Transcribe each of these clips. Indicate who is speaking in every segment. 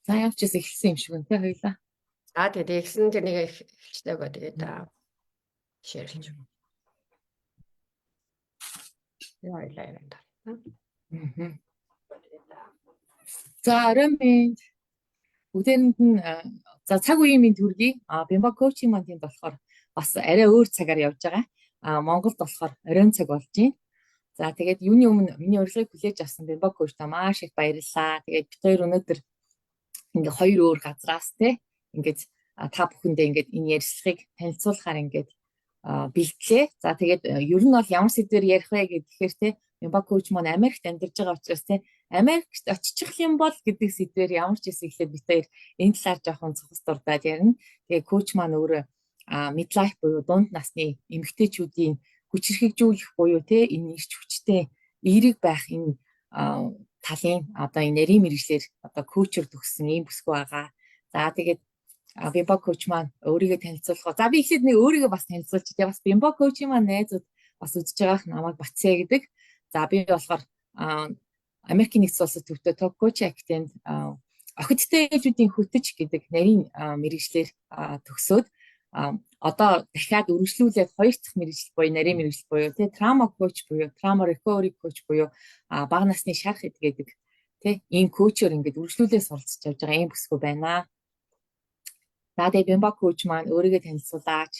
Speaker 1: За явчихсан эхэлсэн юм шиг байна те хоёлаа.
Speaker 2: Тэгээд ихсэн тэрнийг эхэлчихдэг гоо тэгээд шеэрлж. Хоёлаа юм даа.
Speaker 1: За оройн минь бүгдээрэнд нь за цаг үеийн минь төргий. Бимба коучинг маань тэнд болохоор бас арай өөр цагаар явж байгаа. Монголд болохоор оройн цаг болж байна. За тэгээд юуны өмнө миний урилгыг хүлээж авсан Бимба коучта маш их баярлалаа. Тэгээд бид хоёр өнөөдөр ингээ хоёр өөр газраас те ингээд та бүхэндээ ингээд энэ ярилцлагыг танилцуулахаар ингээд бэлтлээ. За тэгээд ер нь бол ямар сэдвээр ярих вэ гэхээр те Бимба коуч маань Америкт амьдарч байгаа учраас те Америкт очих юм бол гэдэг сэдвээр ямар ч хэсэг ихлээр бид хоёр энэ талаар жоохон цогц дурдаад ярина. Тэгээд коуч маань өөрөө midlife буюу дунд насны эмэгтэйчүүдийн хүч хэрхэгжүүлэх буюу те энэ ирч хүчтэй эерэг байх энэ талын одоо энэ нарийн мэргэжлэр одоо коучер төгссөн ийм бүсгүй байгаа. За тэгээд Бимба коуч маань өөрийгөө танилцуулах. За би ихлээд нэг өөрийгөө бас танилцуулж дээ. Бас Бимба коучийн маань найзууд бас үзэж байгаах намайг Бацээ гэдэг. За би болохоор Америкийн нэгдсэн улсад төвтэй топ коуч актенд охидтой ээлжүүдийн хөтөч гэдэг нарийн мэргэжлэр төгсөөд одоо дахиад үргэлжлүүлээд хоёр дахь мэргэжил буюу нарийн мэргэжил буюу тий трама коуч буюу трама recovery коуч буюу бага насны шарх гэдэг тий ийм коучор ингээд үргэлжлүүлээд суралцж явж байгаа ийм бүсгүй байна. За тэгээд Бимба коуч маань өөрийгөө танилцуулаач.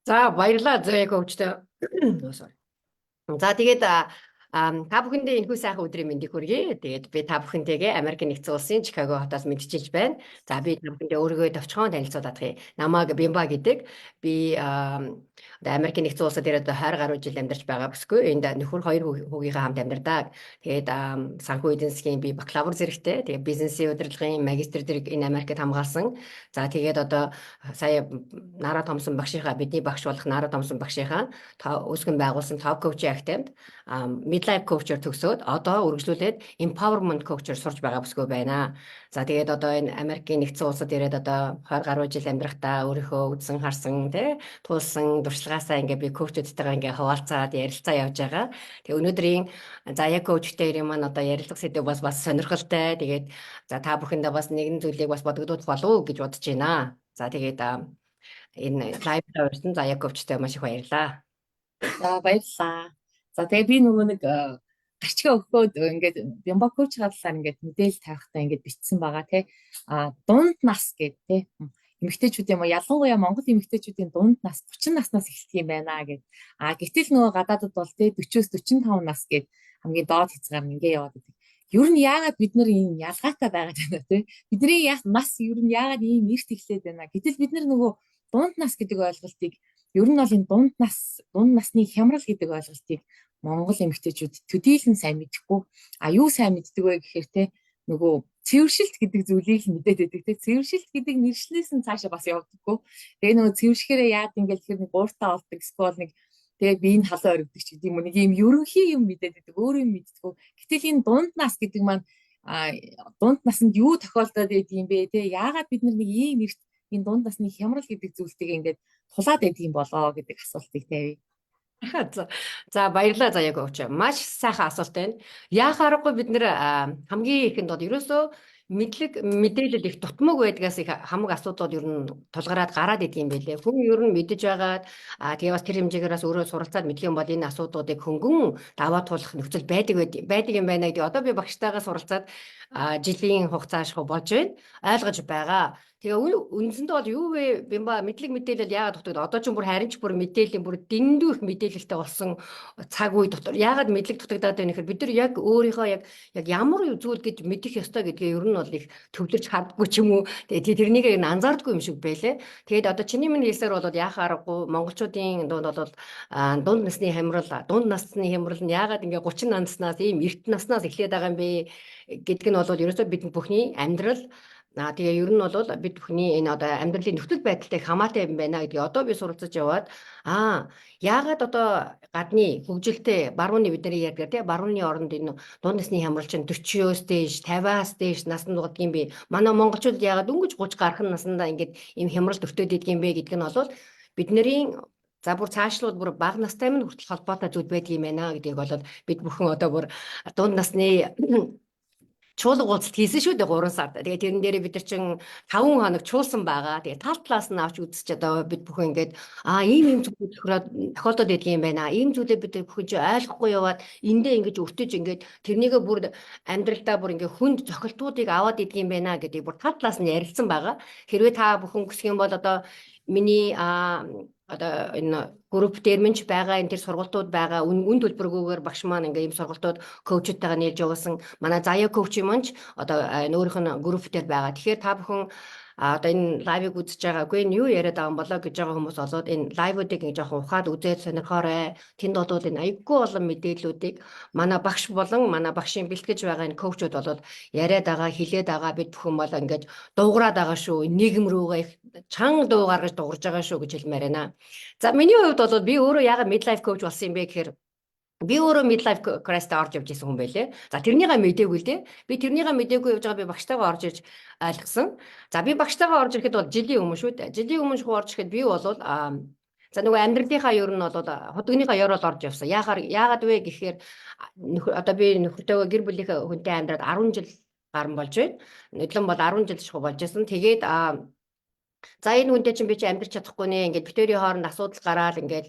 Speaker 2: За баярлалаа Зоя коучтой. За тэгээд та бүхэндээ энэхүү сайхан өдрийн мэндийг хүргэе. Тэгээд би та бүхэнтэйгээ Америкийн нэгдсэн улсын Чикаго хотоос мэдчилж байна. За би та бүхэндээ өөрийгөө товчхон танилцуулах юм. Намайг Бимба гэдэг. Би Америкийн нэгдсэн улсад ирээд 20 гаруй жил амьдарч байгаа бүсгүй. Энд нөхөр хоёр хүүгийнхээ хамт амьдардаг. Тэгээд санхүү эдийн засгийн би бакалавр зэрэгтэй. Тэгээд бизнесийн удирдлагын магистр зэрэг энэ Америкт хамгаалсан. За тэгээд одоо сая Нара Томсон багшийнхаа бидний багш болох Нара Томсон багшийнхаа өсгөн байгуулсан топ коучинг актемд midlife coach-оор төгсөөд одоо үргэлжлүүлээд empowerment coach-оор сурж байгаа бүсгүй байна. За тэгээд одоо энэ Америкийн нэгдсэн улсад ирээд одоо 20 гаруй жил амьдрахдаа өөрийнхөө үзсэн харсан тий туулсан туршлагаасаа ингээ би коучудтайгаа ингээ хуваалцаад ярилцаа явж байгаа. Тэгээд өнөөдрийн Зая коучтэй ирэх маань одоо ярилцах сэдв бас сонирхолтой. Тэгээд за та бүхэндээ бас нэгэн зүйлийг бас бодогдуулах болов уу гэж бодож байна. За тэгээд энэ лайвда урьсан Зая коучтэй маш их баярлалаа.
Speaker 1: За баярлалаа. За тэгээ би нөгөө нэг гарчгаа өгөхөд ингээд Бимба коуч хааллаар ингээд мэдээлэл тавихтаа ингээд бичсэн байгаа тий. Дунд нас гэдэг тий. Эмэгтэйчүүд юм уу ялангуяа Монгол эмэгтэйчүүдийн дунд нас 30 наснаас эхэлдэг юм байна гэд. Гэтэл нөгөө гадаадд бол тий 40-с 45 нас гэд хамгийн доод хязгаар ингээ яваад байдаг. Ер нь яагаад бид нар ийм ялгаатай байгаад байна тий. Бидний нас ер нь яагаад ийм эрт эхлээд байна. Гэтэл бид нар нөгөө дунд нас гэдэг ойлголтыг ер нь бол энэ дунд насны хямрал гэдэг ойлголтыг Монгол эмэгтэйчүүд төдийлөн сайн мэдэхгүй. Юу сайн мэддэг вэ гэхээр те нөгөө цэвэршилт гэдэг зүйлийг л мэдээд байдаг те. Цэвэршилт гэдэг нэршлээс нь цаашаа бас явдаггүй. Тэгээ нөгөө цэвэршгээрээ яад ингээл тэгэхээр нэг ууртаа болдог скол нэг тэгээ биеийн халуун оригддаг ч гэдэг юм уу нэг юм ерөнхий юм мэдээд байдаг. Өөр юм мэддэггүй. Гэтэл энэ дунд нас гэдэг маань дунд насанд юу тохиолдоод байдığım бэ те. Яагаад бид нэг ийм эрт энэ дунд насны хямрал гэдэг зүйлтэйг ингээд тулаад байдığım болоо гэдэг асуултыг тавья.
Speaker 2: За баярлалаа Зая коуч. Маш сайхан асуулт байна. Яах аргагүй бид нэр хамгийн ихэнд бол ерөөсөө мэдээлэл их дутмаг байдгаас их хамаг асуудал ер нь тулгараад гараад идэм байлээ. Хүн ер нь мэдэж байгаад тэгээ бас тэр хэмжээгээр бас өөрөө суралцаад мэдэх юм бол энэ асуудлуудыг хөнгөн даваа туулах нөхцөл байдаг юм байна гэдэг. Одоо би багштайгаа суралцаад жилийн хугацааш болж байна. Ойлгож байгаа. Тэгээ үндсэндээ бол юу вэ? Бимба мэдээлэл яагаад дутагдав? Одоо ч бүр харин ч бүр мэдээллийн бүр дэндүү их мэдээлэлтэй болсон цаг үе дотор яагаад мэдлэг дутагдаад байна гэхээр бид нар яг өөрийнхөө яг ямар зүйл гэж мэдэх ёстой гэдгээ ер нь бол их төвлөрч хардггүй ч юм уу. Тэгээ тэрнийг ер нь анзаардгүй юм шиг байлээ. Тэгээд одоо чиний минь хэлсээр бол яах аргагүй монголчуудын дунд бол дунд насны хямрал нь яагаад ингээ 30 наснаас ийм эрт наснаас эхлээд байгаа юм бэ гэдг нь бол ерөөсөө бид бүхний амьдрал тэгээ ер нь бол бид бүхний энэ одоо амьдралын нөхцөл байдалтай хамаатай юм байна гэдгийг одоо би суралцаж яваад яагаад одоо гадны хөгжилтэй барууны бидний ярьдаг тийм барууны оронд энэ дунд насны хямрал чинь 40-оос дээш 50-аас дээш наснд болдго юм бэ. Манай монголчууд яагаад өнгөж 30 гарах наснда ингээд ийм хямрал өртөөд идэх юм бэ гэдг нь бол бидний за бүр цаашлууд бүр бага настай минь хүртэл холбоотой зүйл байдаг юм байна гэдгийг бол бид бүхэн одоо бүр дунд насны чуулга уулзалт хийсэн шүү дээ 3 сард. Тэгээд тэрэн дээрээ бид нар чин 5 хоног чуулсан байгаа. Тэгээд тал талаас нь авч үзчихээд одоо бид бүхэн ингээд ийм зүйлүүд тохиолдоод байдаг юм байна. Ийм зүйлээ бид бүхэн чи ойлгохгүй яваад эндээ ингэж өртөж ингээд тэрнийгээ бүр амьдралдаа бүр ингээд хүнд цохилтуудыг аваад идэг юм байна гэдэг бүр тал талаас нь ярилцсан байгаа. Хэрвээ та бүхэн хүсэх юм бол одоо миний одоо энэ групп дээр минь ч байгаа энэ тэр сургалтууд байгаа үн төлбөргүйгээр багш маань ингээ ийм сургалтууд коучтойгоо нээлж явуулсан манай заяа коуч юм ч одоо энэ өөрийнх нь групп дээр байгаа. Тэгэхээр та бүхэн одоо энэ лайвыг үзэж байгаагүй энэ юу яриад байгаа юм болоо гэж байгаа хүмүүс олоод энэ лайвуудыг ингээ жоохон ухаад үзээд сонирхоорой. Тэнд болоод энэ аяггүй олон мэдээллүүдийг манай багш болон манай багшийн бэлтгэж байгаа энэ коучуд болоод яриад байгаа, хэлээд байгаа бид бүхэн бол ингээд дуугараад байгаа шүү. Нийгэм рүүгээ их чанга дуу гаргаж дуурж байгаа шүү гэж хэлмээр байна. За миний хувьд бол би өөрөө яагаад midlife coach болсон юм бэ гэхээр би өөрөө midlife crisis-д орж явж исэн хүн байлээ. За тэрнийгээ мэдээгүй л дээ. Би тэрнийгээ мэдээгүй явж байгаа би багштайгаа орж ирж ойлгосон. За би багштайгаа орж ирэхэд бол жилийн өмнө шүү дээ. Жилийн өмнө орж ирэхэд би бол за нөгөө амьдралынхаа ер нь бол худагныхаа ёр бол орж явсан. Яагаад вэ гэхээр одоо би нөхөртөөгөө гэр бүлийнхээ хүнтэй амьдраад 10 жил гарсан болж байна. Нодлон бол 10 жил шахуу болж байсан. Тэгээд за энэ хүнтэй чинь би чи амьдрч чадахгүй нэ ингээд битүүрийн хооронд асуудал гараад ингээд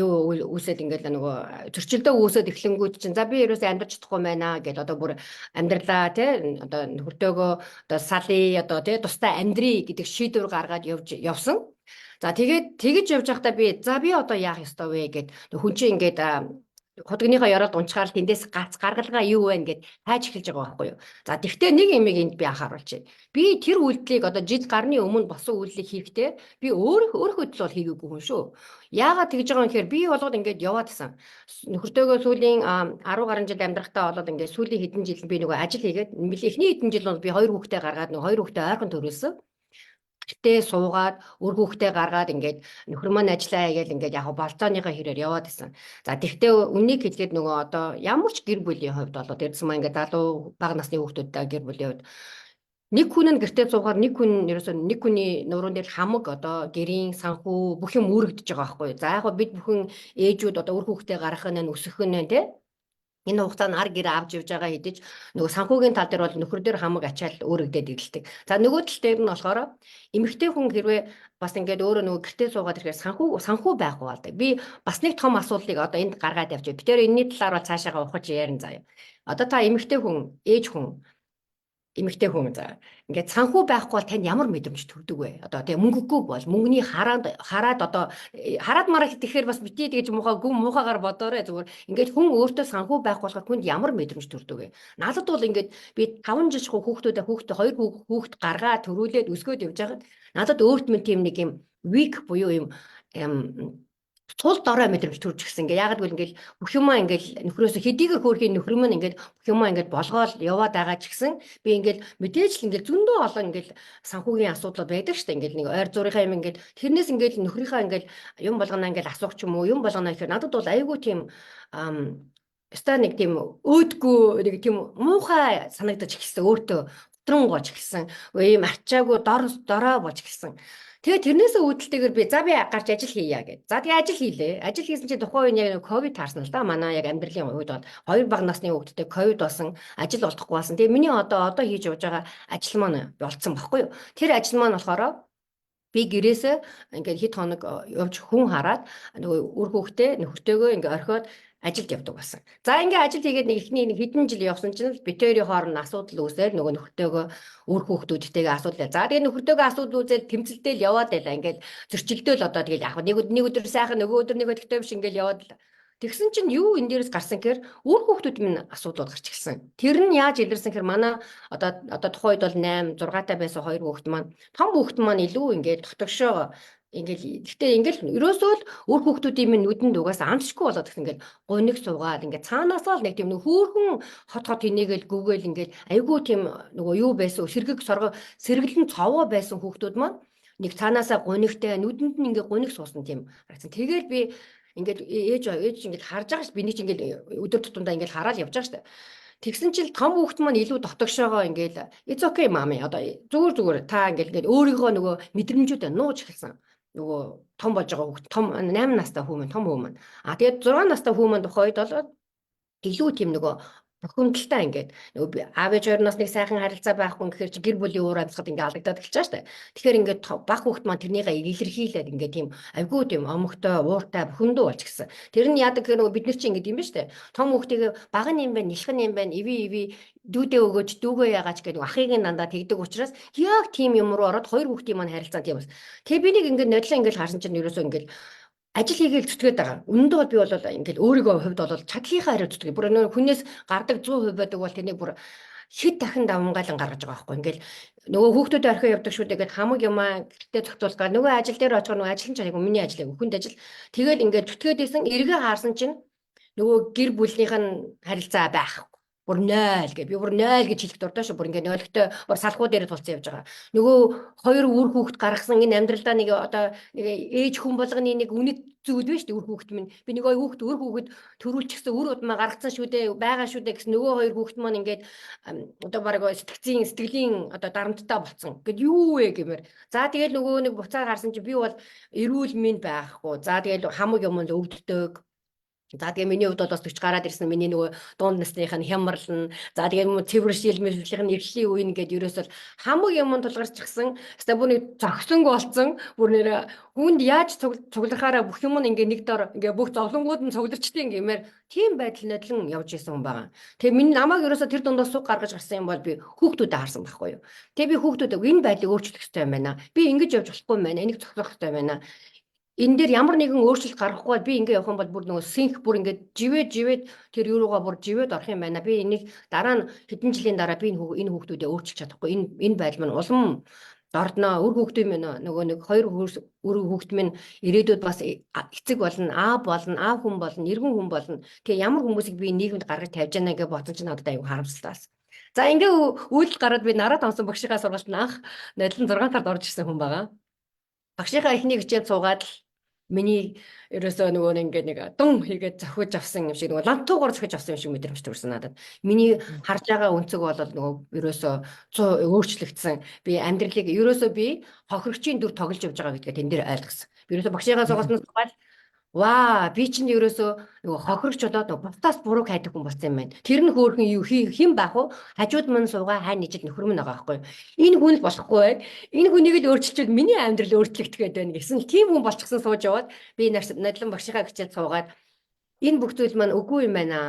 Speaker 2: юу үүсээд ингээд нөгөө зөрчилдөө үүсээд эхлэнгүүд чинь за би ерөөсөө амьдрч чадахгүй байна гэд одоо бүр амьдралаа тий одоо нөхөртөөгөө одоо салий одоо тий тустай амьдрий гэдэг шийдвэр гаргаад явсан. За тэгээд тэгж явж байхдаа би за би одоо яах ёстой вэ гэд хүн чинь ингээд худагныхаа ёроод унчгаар тэндээс гаргалгаа юу вэ гэд хайж эхэлж байгаа байхгүй юу. За тэгвэл нэг юмыг энд би анхааруулчих. Би тэр үйлдэлийг одоо жил гарны өмнө болсон үйлдэлийг хийхдээ би өөрийнхөө төлөө хийгээгүй хүн шүү. Яагаад тэгж байгаа юм гэхээр би болоод ингээд яваад гисэн. Нөхөртөөгөө сүүлийн 10 гаруй жил амьдрахтаа болоод ингээд сүүлийн хэдэн жил би нөгөө ажил хийгээд эхний хэдэн жил бол би 2 хүүхдээ гаргаад нөгөө 2 хүүхдээ ойрхон төрүүлсэн. Гэтэ суугаад өөр хүүхдээ гаргаад ингээд нөхөр маань ажиллаа хийгээл ингээд яг болцооныхоо хэрээр яваад исэн. За тэгтээ үнийг хэлгээд нөгөө одоо ямар ч гэр бүлийн хувьд болоод ирсэн маа ингээд залуу бага насны хүүхдүүдтэй гэр бүлийн хувьд нэг хүн нь гэртээ суугаар нэг хүн ерөөсөө нэг хүний нуруунд дээр хамаг одоо гэрийн санхүү бүх юм үүрэгдэж байгаа байхгүй. За яг бид бүхэн ээжүүд одоо өөр хүүхдээ гаргах нь өсгөх нь тий энэ хугацаанд ар гэр авч явж байгаа хэдиж нөгөө санхүүгийн тал дээр бол нөхөр дээр хамаг ачаал өөрөгдөд ирэлдэг. За нөгөө тал дээр нь болохоор эмэгтэй хүн хэрвээ бас ингээд өөрөө нөгөө гэртээ суугаад ирэхээр санхүү байхгүй болдог. Би бас нэг том асуудлыг одоо энд гаргаад явж байна. Би тэр энэний талаар бол цаашаага ухаж ярина заяа. Одоо та эмэгтэй хүн, ээж хүн эмэгтэй хүн за ингээд санхүү байхгүй бол танд ямар мэдрэмж төрдөг вэ? Одоо тэгээ мөнгөгүй бол мөнгөний хараад одоо хараад мараа гэхээр бас битээ тэгж муухагаар бодоорой зүгээр ингээд хүн өөртөө санхүү байхгүй болохоор хүнд ямар мэдрэмж төрдөг вэ? Надад бол ингээд би 5 жил хүүхдтэй 2 хүүхд гаргаа төрүүлээд өсгөөд явж байгаад надад өөрт минь тийм нэг юм weak буюу юм тул дорой мэдрэмж төрж гисэн. Ингээ яагаад гэвэл ингээл бүх юмаа ингээл нөхрөөсөө хэдийгээр хөөрхийн нөхөр маань ингээл бүх юмаа ингээд болгоол яваад байгаа ч гэсэн би ингээл мэдээж л ингээл зөндөө олон ингээл санхүүгийн асуудлууд байдаг штэ ингээл нэг ойр зургийнхаа юм ингээл тэрнээс ингээл нөхрийнхаа ингээл юм болгоно ингээл асуух ч юм уу юм болгоно гэхээр надад бол айгүй тийм өстой нэг тийм өөдгөө нэг тийм муухай санагдаж эхэлсэн өөртөө готрон гоож эхэлсэн ийм арчаагүй дорой болж эхэлсэн. Тэгээ тэрнээсээ үүдэлтэйгээр би за би гарч ажил хийя гэд. За тэгээ ажил хийлээ. Ажил хийсэн чинь тухайн үеийн яг ковид таарсан л да. Манай яг амьдралын үед бол 2 бага насны хүүхдтэй ковид болсон, ажил олдохгүй болсон. Тэгээ миний одоо хийж явж байгаа ажил маань болцсон баггүй юу? Тэр ажил маань болохоор би гэрээсээ ингээд хэд хоног явж хүн хараад нөгөө үр хүүхдээ нөхөртөөгөө ингээд орхиод ажилд явдаг болсон. За ингээ ажил хийгээд нэг ихний хэдэн жил явсан чинь битүүрийн хооронд асуудал үүсээр нөгөө нөхөртөөгөө үр хүүхдүүдтэйгээ асуудал. За тэгээ нөхөртөөгөө асуудал үүсээд тэмцэлтэйл яваад байла. Ингээл зөрчилдөөл одоо тэгэл яг нэг өдөр сайхан нөгөө өдөр нэг өдөртэй биш ингээл яваад л. Тэгсэн чинь юу энэ дээрээс гарсан гэхээр үр хүүхдүүд минь асуудал гарч ирсэн. Тэр нь яаж илэрсэн гэхээр манай одоо тухайн үед бол 8 6 таа байсан 2 хүүхд маань том хүүхд маань илүү ингээд дотгошоо гэхдээ ингээл ерөөсөө л өөр хүүхдүүдийн минь нүдэнд угаасаа амсчгүй болоод гэсэн ингээл гуниг суугаад ингээд цаанаасаа л нэг тийм хөөхөн хот хинээгээл гүгээл ингээд айгүй тийм нөгөө юу байсан сэргэлэн цовоо байсан хүүхдүүд маань нэг цаанаасаа гунигтай нүдэнд нь ингээд гуник суусан тийм харагдсан. Тэгэл би ингээд ээж ингээд харж байгаа ш би нэг ингээд өдөр тутамдаа ингээд хараад явж байгаа штэ. Тэгсэн чил том хүүхд маань илүү дотогшоогоо ингээл it's okay mami одоо зүгээр та ингээл өөрийнхөө нөгөө мэдрэмжүүдээ нууж эхэлсэн. Нөгөө том болж байгаа хүүхд том 8 настай хүмүүс том хүмүүс. А тэгээд 6 настай хүмүүс тухайд бол илүү тийм нөгөө Хүндэлтэй ингээд нөгөө аав ээж хоёрноос нэг сайхан харилцаа байхгүй гэхээр чи гэр бүлийн уур амьсгал ингээд алдагдаад эхэлж байгаа шүү дээ. Тэгэхээр ингээд баг хүүхд маань тэрнийгээ илэрхийлээд ингээд тийм айгүй тийм омогтой, ууртай, бүхэндүү болж гисэн. Тэр нь яадаг гэхээр нөгөө бид нар чи ингээд юм ба шүү дээ. Том хүүхдийг баг нь юм байна, нэлхэн юм байна, иви дүүдээ өгөөч, дүүгээ яагаач гэдэг ахыг нь дандаа тэгдэг учраас яг тийм юм руу ороод хоёр хүүхдийн маань харилцаа тийм бас. Тэгээ би нэг ингээд нодлоо ингээд харсан чинь ерөөсөө ингээд ажил хийгээл зүтгээд байгаа. Үнэндээ бол би бол ингээд өөрийгөө хувьд бол чадлынхаа хариу зүтгээ. Бүр нөр хүнээс гардаг 100% байдаг бол тэрнийг бүр хэд дахин давмгаалan гаргаж байгаа байхгүй. Ингээл нөгөө хүүхдүүд орхио явдаг шүү дээ. Ингээд хамаг юмаа гэртээ зохицуулгаа. Нөгөө ажил дээр очихоор нөгөө ажил нь ч айгу миний ажил айгу хүнд ажил. Тэгээд ингээд зүтгээд исэн эргээ хаарсан чинь нөгөө гэр бүлийнх нь харилцаа байхгүй. Бүр 0 гэ. Би бүр 0 гэж хэлэх дуртай шүү. Бүр ингээ 0-тэй бүр салхуу дээр тулцсан явж байгаа. Нөгөө хоёр үр хүүхэд гаргасан энэ амьдралдаа нэг одоо нэг ээж хүн болгоны нэг үнэт зүйл биш үү үр хүүхэд минь. Би нэг үр хүүхэд төрүүлчихсэн үр удмаа гаргацсан шүү дээ. Байгаа шүү дээ гэсэн нөгөө хоёр хүүхэд маань ингээд одоо баг сэтгэлийн одоо дарамттай болцсон. Гэт юу вэ гэмээр. За тэгэл нөгөө нэг буцаад харсан чи би бол эрүүл мэнд байхгүй. За тэгэл хамаг юм л өвддөг. За тэгээ миний хувьд бол бас 40 гараад ирсэн миний нөгөө дунд насных нь хямрална. За тэгээ цэвэр шилмэрлэлийн эрхлийн үе ингээд ерөөсөө хамаг юм тулгарчихсан. Хэвээ бүр нэг зогсонг болсон. Бүр нэр хүнд яаж цугларахаараа бүх юм ингээд нэг дор ингээд бүх зовлонгууд нь цугларчдیں۔ Гэмээр тийм байдал нодлон явж исэн хүн байгаа. Тэгээ миний намайг ерөөсөө тэр дундаас суг гаргаж гарсан юм бол би хүүхдүүдэд харсан байхгүй юу. Тэгээ би хүүхдүүдэд энэ байдлыг өөрчлөх хэрэгтэй юм байна. Би ингэж явж болохгүй юм байна. Энийг зохицох хэрэгтэй юм байна. Энэ дээр ямар нэгэн өөрчлөлт гарахгүй би ингээ явах юм бол бүр нөгөө синх бүр ингээ живээд тэр юу руугаа бүр живээд орох юм байна. Би энийг дараа нь хэдэн жилийн дараа би энэ хүүхдүүдээ өөрчилж чадахгүй. Энэ байдал маань улам дордноо. Үр хүүхдүүд минь нөгөө нэг хоёр үр хүүхд минь ирээдүйд бас эцэг болно, аав болно, аав хүн болно, иргэн хүн болно. Тэгээ ямар хүмүүсийг би нийгэмд гаргаж тавьж яана гэж бодсон чинь надад аюу харамсалтай бас. За ингээ үйлдэл гараад би нараад онсон багшийнхаа сургалтанд анх нодлон 6 сард орж ирсэн хүн байгаа. Багшийнхаа эхний хичээл суугаад л миний ерөөсөө нөгөө ингээд нэг дун хийгээд зохиож авсан юм шиг нөгөө лантуугаар зохиож авсан юм шиг мэдрэмж төрсөн надад. Миний харж байгаа өнцөг бол нөгөө ерөөсөө өөрчлөгдсөн. Би амьдралыг ерөөсөө би хохирогчийн дүр тоглож явж байгаа гэдгээ тэн дээр ойлгосон. Би ерөөсөө багшийнхаа сургалтанд суугаад ваа би чинь ерөөсөө нөгөө хохирогч болоод бутаас бурууг хайдаг хүн болсон юм байна. Тэр нь хөөрхөн юу хэн байх вэ? Хажууд мань суугаа хай нийжил нөхөр мөн байгаа байхгүй. Энэ хүн л болохгүй байд. Энэ хүнийг л өөрчилчихэд миний амьдрал өөрчлөгдөх гээд байна гэсэн л тийм хүн болчихсон сууж яваад би нодлон багшийнхаа хичээл суугаад энэ бүх зүйл маань үгүй юм байна.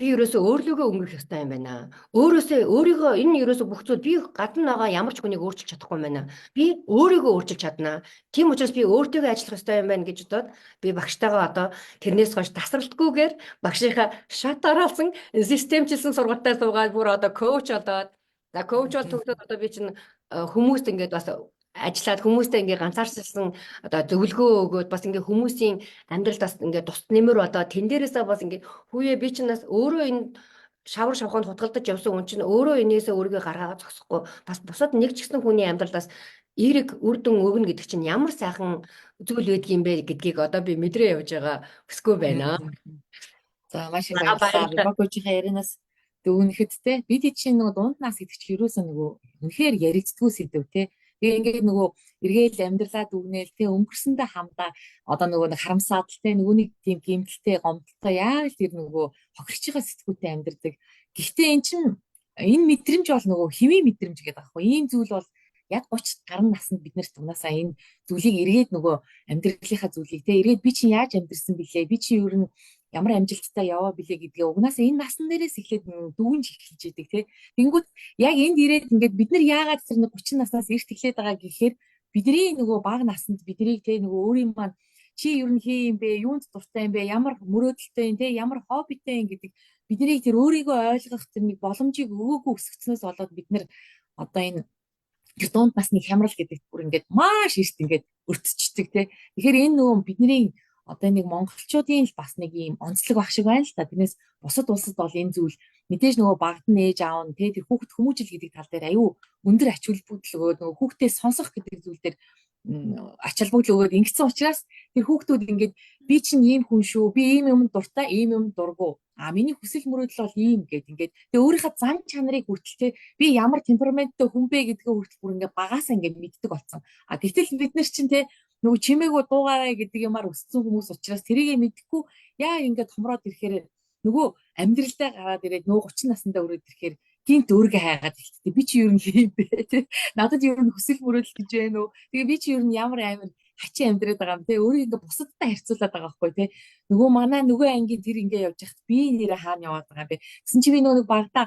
Speaker 2: Би ерөөсөө өөрлөгөө өнгөрөх ёстой юм байна. Өөрийгөө энэ ерөөсөө бүх зүйл би гадна байгаа ямар ч хүнийг өөрчилж чадахгүй юм байна. Би өөрийгөө өөрчилж чаднаа. Тийм учраас би өөртөө ажиллах ёстой юм байна гэж бодоод би багштайгаа одоо тэрнээс хойш тасралтгүйгээр багшийнхаа шат оруулсан системчилсэн сургалтад суугаад бүр одоо коуч болоод за коуч бол төгсөөд одоо би чинь хүмүүст ингээд бас ажиллаад хүмүүстэй ингээ ганцаарчилсан одоо зөвлөгөө өгөөд бас ингээ хүмүүсийн амьдралд бас ингээ тус нэмэр болоо тэн дээрээсээ бас ингээ хүүе би чинь бас өөрөө энэ шавар шавханд хутгалдаж явсан хүн чинь өөрөө энээсээ өөрийгөө гаргаад зогсохгүй бас бусад нэг ч гэсэн хүний амьдралдаас эерэг үр дүн өгнө гэдэг чинь ямар сайхан зүйл байдг юм бэ гэдгийг одоо би мэдрээ явж байгаа өсгөө байна.
Speaker 1: За маш их баярлалаа. Богожийнхаа ярианаас дүгнэхэд те бид чинь нөгөө дунд нас гэдэг чинь ерөөсөө нөгөө үнэхээр яригддгүү сэдв те. Тэгээ ингээд нөгөө эргээл амьдралаа дүгнээл те өнгөрсөндөө хамтаа одоо нөгөө нэг харамсаад те нөгөөний тийм гэмтэлтэй гомдолтой яг л тэр нөгөө хохирч байгаа сэтгүүтэй амьдрдаг. Гэхдээ эн чинь энэ мэдрэмж бол нөгөө хэвийн мэдрэмж гэдэг аахгүй. Ийм зүйл бол яг 30 гаруй наснд бид нэрт унаасаа энэ зүйлийг эргээд нөгөө амьдралынхаа зүйлийг те эргээд би чинь яаж амьдрсан бэлээ би чинь ер нь ямар амжилттай яваа билээ гэдгээ угнасаа энэ насн дээрээс эхлээд дүгнж эхэлж идэг те. Тэнгүүд яг энд ирээд ингээд бид нар яагаад тэр 30 наснаас эрт эхлээд байгаа гэхээр бидний нөгөө бага наснд биднийг те нөгөө өөрийн маань чи ер нь хээ юм бэ юунд дуртай юм бэ ямар мөрөөдөлтэй юм те ямар хоббитэй юм гэдэг биднийг тэр өөрийгөө ойлгох тэр нэг боломжийг өгөөгүй өсгцнөөс болоод бид нар одоо энэ тэр дунд насны хямрал гэдэг бүр ингээд маш эрт ингээд өртчихдэг те. Тэгэхээр энэ нөгөө бидний одоо нэг монголчуудын л бас нэг ийм онцлог баг шиг байна л та. Тэрнээс бусад улсад бол энэ зүйл мэдээж нөгөө багт нь ээж аав нь те тэр хүүхэд хүмүүжил гэдэг тал дээр аюу өндөр ач холбогдол өгөөд нөгөө хүүхдээ сонсох гэдэг зүйл дээр ач холбогдол өгөөд ингэсэн учраас тэр хүүхдүүд ингээд би чинь ийм хүн шүү. Би ийм юм дуртай, ийм юм дургу. Миний хүсэл мөрөөдөл бол ийм гэд ингээд тэгээ өөрийнхөө зан чанарыг хүртэл те би ямар темпераменттэй хүн бэ гэдгээ хүртэл бүр ингээд багаасаа ингээд мэддэг болсон. Гэтэл бид нар чинь те нөгөө чимээгөө дуугаарай гэдэг юмар өссөн хүмүүс учраас тэрийгэ мэдхгүй яа ингээд томроод ирэхээр нөгөө амьдралдаа гараад ирээд нөгөө 30 наснда өрөөд ирэхээр гинт өөргөө хайгаад ихтэй. Би чи юу юм бэ те. Надад юу хүсэл мөрөөдөл гэж байна уу? Тэгээ би чи юу ямар амир хачин амьдраад байгаа юм те. Өөрийг ингээ бусадтай харьцуулаад байгаа байхгүй те. Нөгөө манай нөгөө ангийн тэр ингээ явж хахад би нэрээ хаана яваад байгаа юм бэ? Гэсэн чи би нөгөө багтаа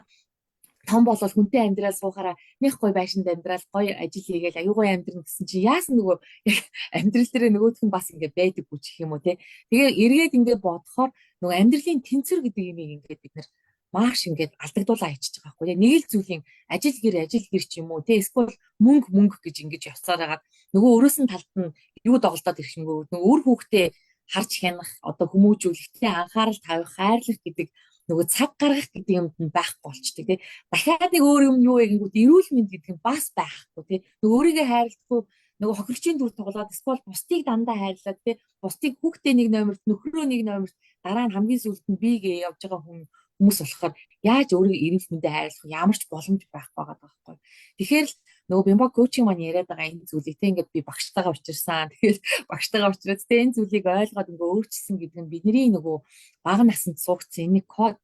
Speaker 1: том болол хүнтэй амьдрал суухаараа нэг гоё байшинд амьдрал гоё ажил хийгээл аюу гоё амьдрын гэсэн чи яасан нөгөө яг амьдрал дээр нөгөөх нь бас ингэ байдаг бүчих юм уу те. Тэгээ эргээд ингэ бодохоор нөгөө амьдралын тэнцвэр гэдэг юм ингээд бид нэр маш ингээд алдагдуулаа ичиж байгаа байхгүй. Нэг л зүйлийн ажил гэр ч юм уу те. Эсвэл мөнгө гэж ингэж явцаар хагаад нөгөө өрөөс нь талд нь юу доголдоод ирэх юм нөгөө өөр хүүхдээ харж хянах одоо хүмүүжүүлэхтэй анхаарал тавих хайрлах гэдэг нөгөө цаг гаргах гэдэг юмд нь байхгүй болчтой тий. Дахиад нэг өөр юм юу гэнгүүт эрүүл мэнд гэдэг нь бас байхгүй тий. Нөгөө өөрийгөө хайрлахгүй нөгөө хохирчийн дүр тоглоод эсвэл бусдыг дандаа хайрлаад тий. Бусдыг хүүхдээ нэг номерт нөхрөө нэг номерт дараа нь хамгийн сүүлд нь бигээ явж байгаа хүмүүс болохоор яаж өөрийгөө эрүүл мэндэ хайрлах ямар ч боломж байхгүй байгаа байхгүй. Тэгэхээр л нөгөө бимба коучинг маань яриад байгаа энэ зүйлийг тий ингээд би багштайгаа учирсан. Тэгэхээр багштайгаа уулзраад тий энэ зүйлийг ойлгоод ингээ өөрчилсөн гэдэг нь бидний нөгөө бага наснд суугдсан энэ код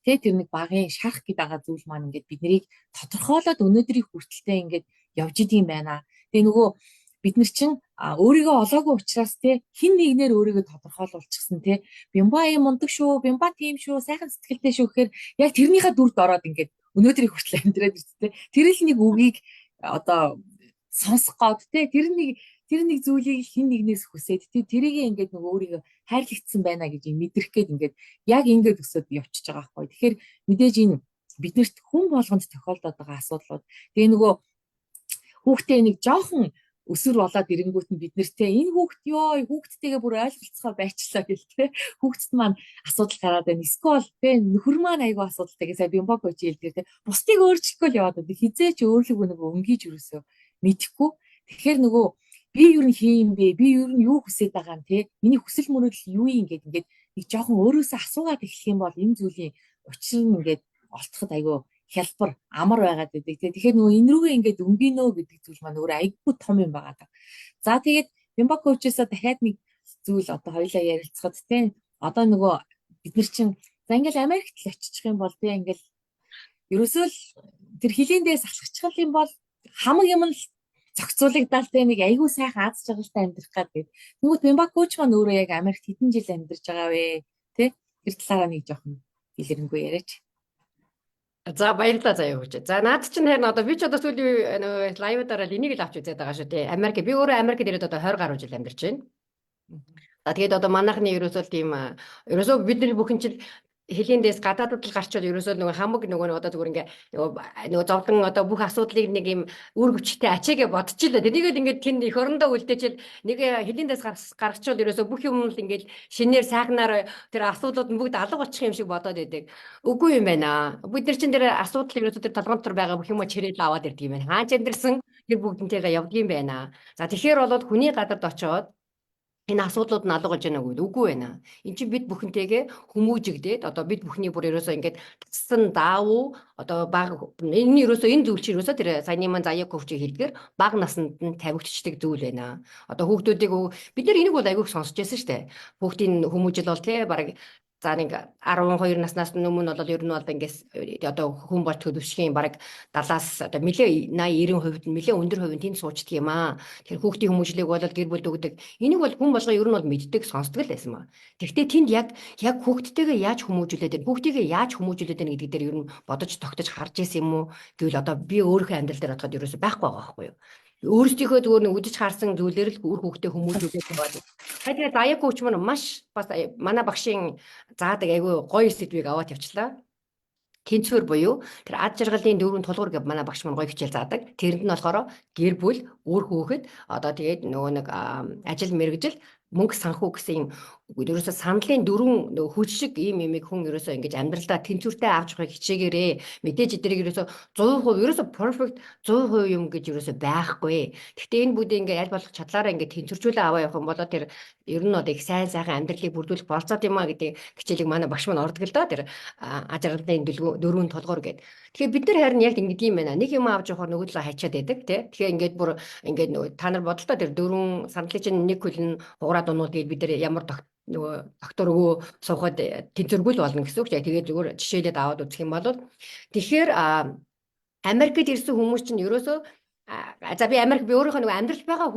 Speaker 1: тий тэр нэг багын шарах гэдэг байгаа зүйл маань ингээд биднийг тодорхойлоод өнөөдрийг хүртэлтэй ингээд явж идэм байна. Тэгээ нөгөө бид нар чинь өөрийгөө олоогүй учраас тий хин нэгнээр өөрийгөө тодорхойлуулчихсан тий бимба юм мундаг шүү, бимба тийм шүү, сайхан сэтгэлтэй шүү гэхээр яг тэрнийхээ дүрд ороод ингээд өнөөдрийг хүртэл амьдраад ирсэн тий. Тэр л нэг үгийг одоо сонсох гээд тий тэр нэг зүйлийг хин нэгнээс хүсээд тий тэрийг ингээд нөгөө өөрийгөө хайрлагдсан байна гэж мэдрэх гээд ингээд яг ингээд өсөд явчихж байгаа байхгүй. Тэгэхээр мэдээж энэ биднэрт хүн болгонд тохиолдоод байгаа асуудлууд. Тэгээ нөгөө хүүхдээ нэг жоохон өсвөр болоод ирэнгүүт нь бид нэртэй энэ хүүхдтэйгээ бүр ойлголцохоо байчлаа гэлтэй хүүхдэд маань асуудал гараад байна. Эсвэл нөхөр маань айгүй асуудалтай гэж сая бимба коуч хэлдэг те. Бусдыг өөрчлөхгүй л яваад байна. Хизээч өөрлөгөө нөгөө өнгийж юусоо мэдэхгүй. Тэгэхээр нөгөө би юу юм бэ? Би юу хүсэж байгаа юм те? Миний хүсэл мөрөөдөл юу юм ингээд нэг жоохон өөрөөсөө асуугаад эхлэх юм бол энэ зүйлийн учир нь ингээд олдоход айгүй хялбар амар байгаад байдаг. Тэгэхээр нөгөө энэ рүүгээ ингээд өнгийнөө гэдэг зүйл маань өөрөө айгүй том юм байгаа. За тэгээд бимба коучсаа дахиад нэг зүйл одоо хоёлаа ярилцахад те. Одоо нөгөө бид нар чинь за ингээд Америкт л очих юм бол те ингээд ерөөсөө л тэр хилийн дээс алхачих юм бол хамаг юм л зохицуулагдал те нэг айгүй сайхан аз жаргалтай амьдрах гэдэг. Тэгвэл бимба коуч маань өөрөө яг Америкт хэдэн жил амьдарч байгаа вэ? Тэ? Тэр талаараа нэг жоохон илэрэнгүй яриач.
Speaker 2: За баярлалаа заяа хөөж. За наад чинь харин одоо би ч одоо сүүлийн нөгөө лайвдараа энийг л авч үзээд байгаа шүү дээ. Америк би өөрөө Америкт ирээд одоо 20 гаруй жил амьдарч байна. За тэгээд одоо манайхны ерөөсөө тийм ерөөсөө бидний бүхэн чинь хэлийн дэс гадаадд л гарчвал ерөөсөө нөгөө хамаг нөгөө одоо зүгээр ингээ нөгөө зовлон одоо бүх асуудлыг нэг юм үр хүчтэй ачаагээ бодчихлоо. Тэрийгээ ингээд тэнд их орондоо үлдээчил нэг хэлийн дэс гарчвал ерөөсөө бүх юм л ингээд шинээр сайхнаар тэр асуудлууд нь бүгд алга болчих юм шиг бодоод байдаг. Үгүй юм байна. Бид нар чинь тэр асуудал ерөөсөө тэр толгойн дотор байгаа бүх юмаа чирээд аваад ирдэг юм байна. Хаач амьдэрсэн тэр бүгднтэйгээ явдаг юм байна. За тэгэхээр болоод хүний гадард очоод энэ асуудлууд нь алга болж байна уу? Үгүй байна. Энд чинь бид бүхэнтэйгээ хүмүүжигдээд одоо бид бүхний бүр ерөөсөө ингээд тассан даавуу одоо баг энэ ерөөсөө энэ зүйл чинь ерөөсөө тэр саяны маань заяа коучи хэлдгэр баг насанд нь тавигдчихдаг зүйл байна. Одоо хүүхдүүдийг бид нар энийг бол айгүйх сонсч байсан шүү дээ. Хүүхдийн хүмүүжил бол тий бараг за нэг 12 наснаас өмнө бол ер нь бол ингээс одоо хүн болж төлөвшгийн бараг 70-аас одоо нэлээ 80-90% нь нэлээ өндөр хувь нь тэнд суучдаг юм аа. Тэр хүүхдийн хүмүүжлийг бол гэр бүлд өгдөг. Энийг бол хүн болго ер нь бол мэддэг сонсдог л байсан маа. Тэгэхдээ тэнд яг хүүхдтэйгээ яаж хүмүүжүүлээд байна? Хүүхдийгээ яаж хүмүүжүүлээд байна гэдэг дээр ер нь бодож тогтож харж исэн юм уу гэвэл одоо би өөрийнхөө амьдрал дээр бодоход ерөөсөй байхгүй байгаа байхгүй юу? Өөрсдийнхөө зүгээр нэг үдэж харсан зүйлээр л үр хүүхдээ хүмүүжүүлээд байгаа. Тэгээд заяа коуч маань маш бас манай багшийн заадаг айгүй гоё сэдвийг аваад явчлаа. Тэнцвэр буюу тэр ад жаргалын дөрвөн тулгуур гэж манай багш маань гоё хичээл заадаг. Тэрэнд нь болохоор гэр бүл, үр хүүхэд одоо тэгээд нөгөө нэг ажил мэргэжил мөнгө санхүү гэсэн юм ерөөсө сандлын дөрвөн хүч шиг ийм юмыг хүн ерөөсө ингэж амьдралдаа тэнцвэртэй авч явахыг хичээгээрээ мэдээж эднийг ерөөсө 100% ерөөсө perfect 100% юм гэж ерөөсө байхгүй. Гэхдээ энэ бүдээ ингээ аль болох чадлаараа ингээ тэнцвэржүүлээ аваа явах юм болоо тэр ер нь одоо их сайн сайхан амьдралыг бүрдүүлэх болцоод юм а гэдэг хичээлийг манай багш маань ордог л доо тэр ажиглалын дөрвөн тулгуур гэдэг. Тэгэхээр бид нар харин яг ингэдэг юм байна. Нэг юм авч явахаар нөгөө талаа хайчаад байдаг тий. Тэгэхээр ингээд бүр ингээд нөгөө та нар бодолтой тэр дөрвөн сандлын чинь нэг хөл нь хугараад унууд тэгээд бид нар ямар нөгөө доктор өгөө суухад тэнцвэргүй л болно гэсэн үг. Тэгээд зүгээр жишээлээд аваад үзэх юм бол тэгэхээр Америкт ирсэн хүмүүс чинь ерөөсөө за би Америк би өөрийнхөө нэг амьдрал байгаа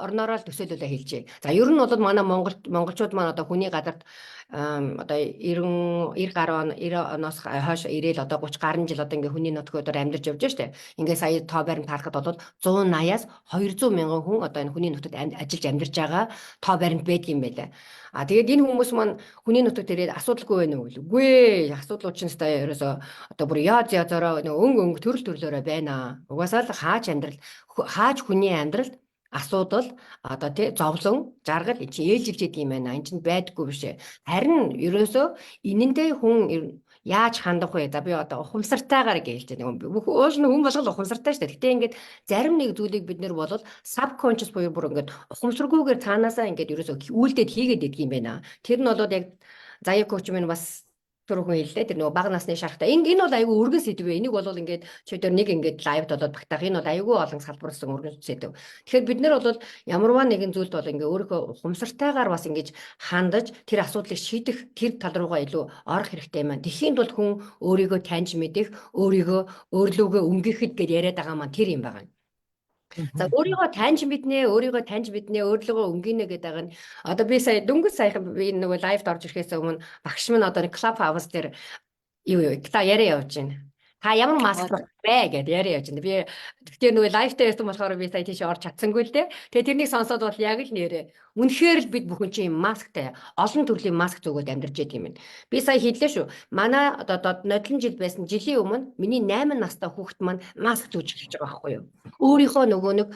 Speaker 2: орноороо л төсөөлөлөө хэлжээ. За ер нь бол манай монголчууд маань одоо хүний газарт одоо 90 гаруй 90 оноос хойш ирээл одоо 30 гаруй жил одоо ингээ хүний нутгуудаар амьдарч явж штэ. Ингээ сая тоо баримт харахад бол 180-аас 200 мянган хүн одоо энэ хүний нутагт ажиллаж амьдарч байгаа тоо баримт байдаг юм байлаа. Тэгээд энэ хүмүүс маань хүний нутагт ирээд асуудалгүй байна уу? Үгүй ээ, асуудал учраас ерөөсөө одоо бүр язороо өнгө төрөл төрлөөрөө байна. Угаасаа л хааж хүний амьдралд асуудал одоо тий зовлон жаргал энэ чинь ээлжилж идэг юм байна. Энэ чинь байдаггүй биш ээ. Харин ерөөсөө энэндээ хүн яаж хандах вэ? За би одоо ухамсартайгаар гэлж байгаа. Бүх уул нь хүн болгол ухамсартай шүү дээ. Гэтэ ингээд зарим нэг зүйлийг бид нэр бол subconscious буюу бүр ингээд ухамсаргүйгээр цаанаасаа ингээд ерөөсөө үйлдэл хийгээд идэх юм байна. Тэр нь бол яг заяа коуч минь бас түрүүхэн хэллээ. Тэр нөгөө бага насны шарахтай. Энэ бол айгүй өргөн сэдв вэ. Энийг бол ингээд чөдөр нэг ингээд лайвд болоод багтаах. Энэ бол айгүй олон салбарсан өргөн сэдв. Тэгэхээр бид нар бол ямарваа нэгэн зүйлд бол ингээд өөрийнхөө ухамсартайгаар бас ингэж хандаж тэр асуудлыг шийдэх тэр тал руугаа илүү орох хэрэгтэй юм. Тэхийн тулд хүн өөрийгөө таньж мэдэх, өөрийгөө өөрлөгөө өнгөөхөд гэж яриад байгаа маань тэр юм байна. За өөрийгөө таньж мэднэ, өөрлөгөө өнгөнө гэдэг байгаа нь одоо би сая дөнгөж саяхан би нөгөө лайвд орж ирэхээс өмнө багш минь одоо нэг клуб хаус дээр юу та яриа явуулж байна. Та ямар маск бэ гэдээ яриа явуулж байна. Би тэгэхээр нөгөө лайвтай байсан болохоор би сая тийш орж чадсангүй л дээ. Тэгээ тэрнийг сонсоод бол яг л нэрээ үнэхээр л бид бүхэн чинь масктай олон төрлийн маск зүгөөд амьдарч байдаг юм байна. Би сая хэллээ шүү. Манай одоо нодлон жил байсан жилийн өмнө миний 8 настай хүүхэд маань маск зүүж эхэлж байгаа байхгүй юу? Өөрийнхөө нөгөө нэг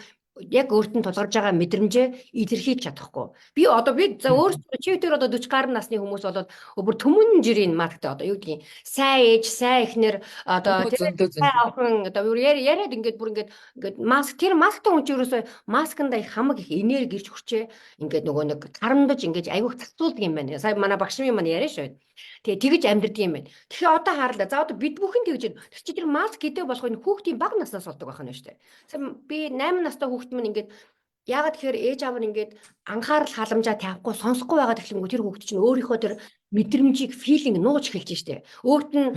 Speaker 2: яг өөрт нь тулгарч байгаа мэдрэмжээ илэрхийлж чадахгүй. Би за өөрсдөө чи тэр одоо 40 гаруй насны хүмүүс болоод бүр төмөн жирийн марктай одоо юу гэдгийг сайн ээж, сайн эхнэр одоо сайн охин одоо яриад ингээд маск тэр масктай хүн чи ерөөсөө масканда их хамаг их энерги ирж хүрчээ ингээд нөгөө нэг тарамдаж ингээд айгүйх цацуулдаг юм байна. Сая манай багш минь яриа шүү. Тэгээ тэгж амьдрдаг юм байна. Тэгэхээр одоо хаарлаа. За одоо бид бүхэн тэгж тэр чи тэр маск гэдэг болох энэ хүүхдийн бага наснаас болдог байх нь шүү дээ. Би 8 настай хүүхэд минь ингээд яагаад тэгэхээр ээж аав нь ингээд анхаарал халамжаа тавихгүй сонсохгүй байгаа гэхлэнгүү тэр хүүхэд чинь өөрийнхөө тэр мэдрэмжийг филинг нууж эхэлж штэ. Өөрт нь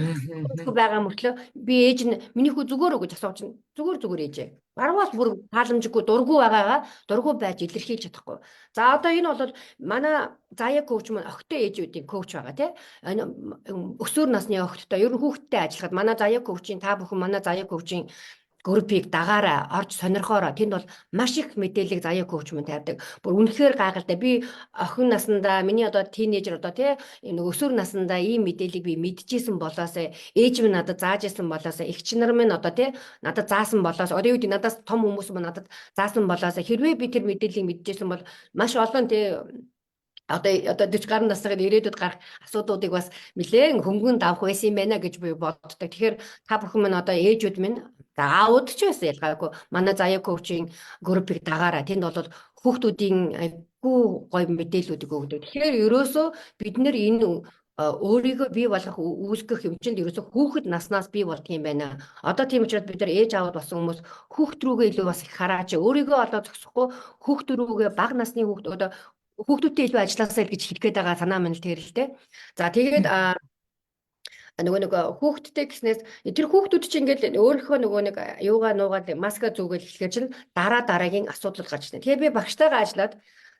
Speaker 2: байгаа мөртлөө би ээж нь миний хүү зүгээр үү гэж асууж чинь зүгээр ээжээ. Баруунаас бүр тааламжгүй дургүй байгаагаа дургүй байж илэрхийлж чадахгүй. За одоо энэ бол манай заяа коуч маань охтой ээжүүдийн коуч байгаа тий. Өсвөр насны охттой ер нь хүүхдтэй ажиллахад манай заяа коучийн та бүхэн манай заяа коучийн группийг дагаараа орж сонирхоороо тэнд бол маш их мэдээлэл заяа коуч мөн тавьдаг. Бүр үнэхээр гайхалтай. Би охин наснда миний одоо тийнейжер одоо тий нэг өсвөр наснда ийм мэдээллийг би мэдчихсэн болоосаа ээж минь надад зааж исэн болоосаа эгч нар минь одоо тий надад заасан болоос одоо юу гэдэг надаас том хүмүүс мань надад заасан болоосаа хэрвээ би тэр мэдээллийг мэдчихсэн бол маш олон тий одоо 40 гаруй насны ирээдүйд гарах асуудлуудыг бас нэлээн хөнгөн давах байсан юм байна гэж би боддог. Тэгэхээр та бүхэн минь одоо ээжүүд минь аауд ч байсан ялгаагүй манай заяа коучийн группийг дагаараа тэнд бол хүүхдүүдийн айгүй гоё мэдээллүүдийг өгдөг. Тэгэхээр ерөөсөө бид нэр энэ өөрийгөө бий болгох үүсгэх хэмжээнд ерөөсөө хүүхэд наснаас бий болдго юм байна. Одоо тийм учраас бид нар ээж аауд болсон хүмүүс хүүхд рүүгээ илүү бас их хараач. Өөрийгөө одоо зогсохгүй хүүхд рүүгээ бага насны хүүхд одоо хүүхдүүдтэй илүү ажилласаа гэж хэлэх гээд байгаа санаа минь л тэр л дээ. За тэгээд нөгөө хүүхдтэй гэснээс тэр хүүхдүүд чинь ингээд өөрийнхөө нөгөө нэг юугаа нуугаад маска зүгэл хэлэхээр чинь дараагийн асуудал гарч ирнэ. Тэгээ би багштайгаа ажиллаад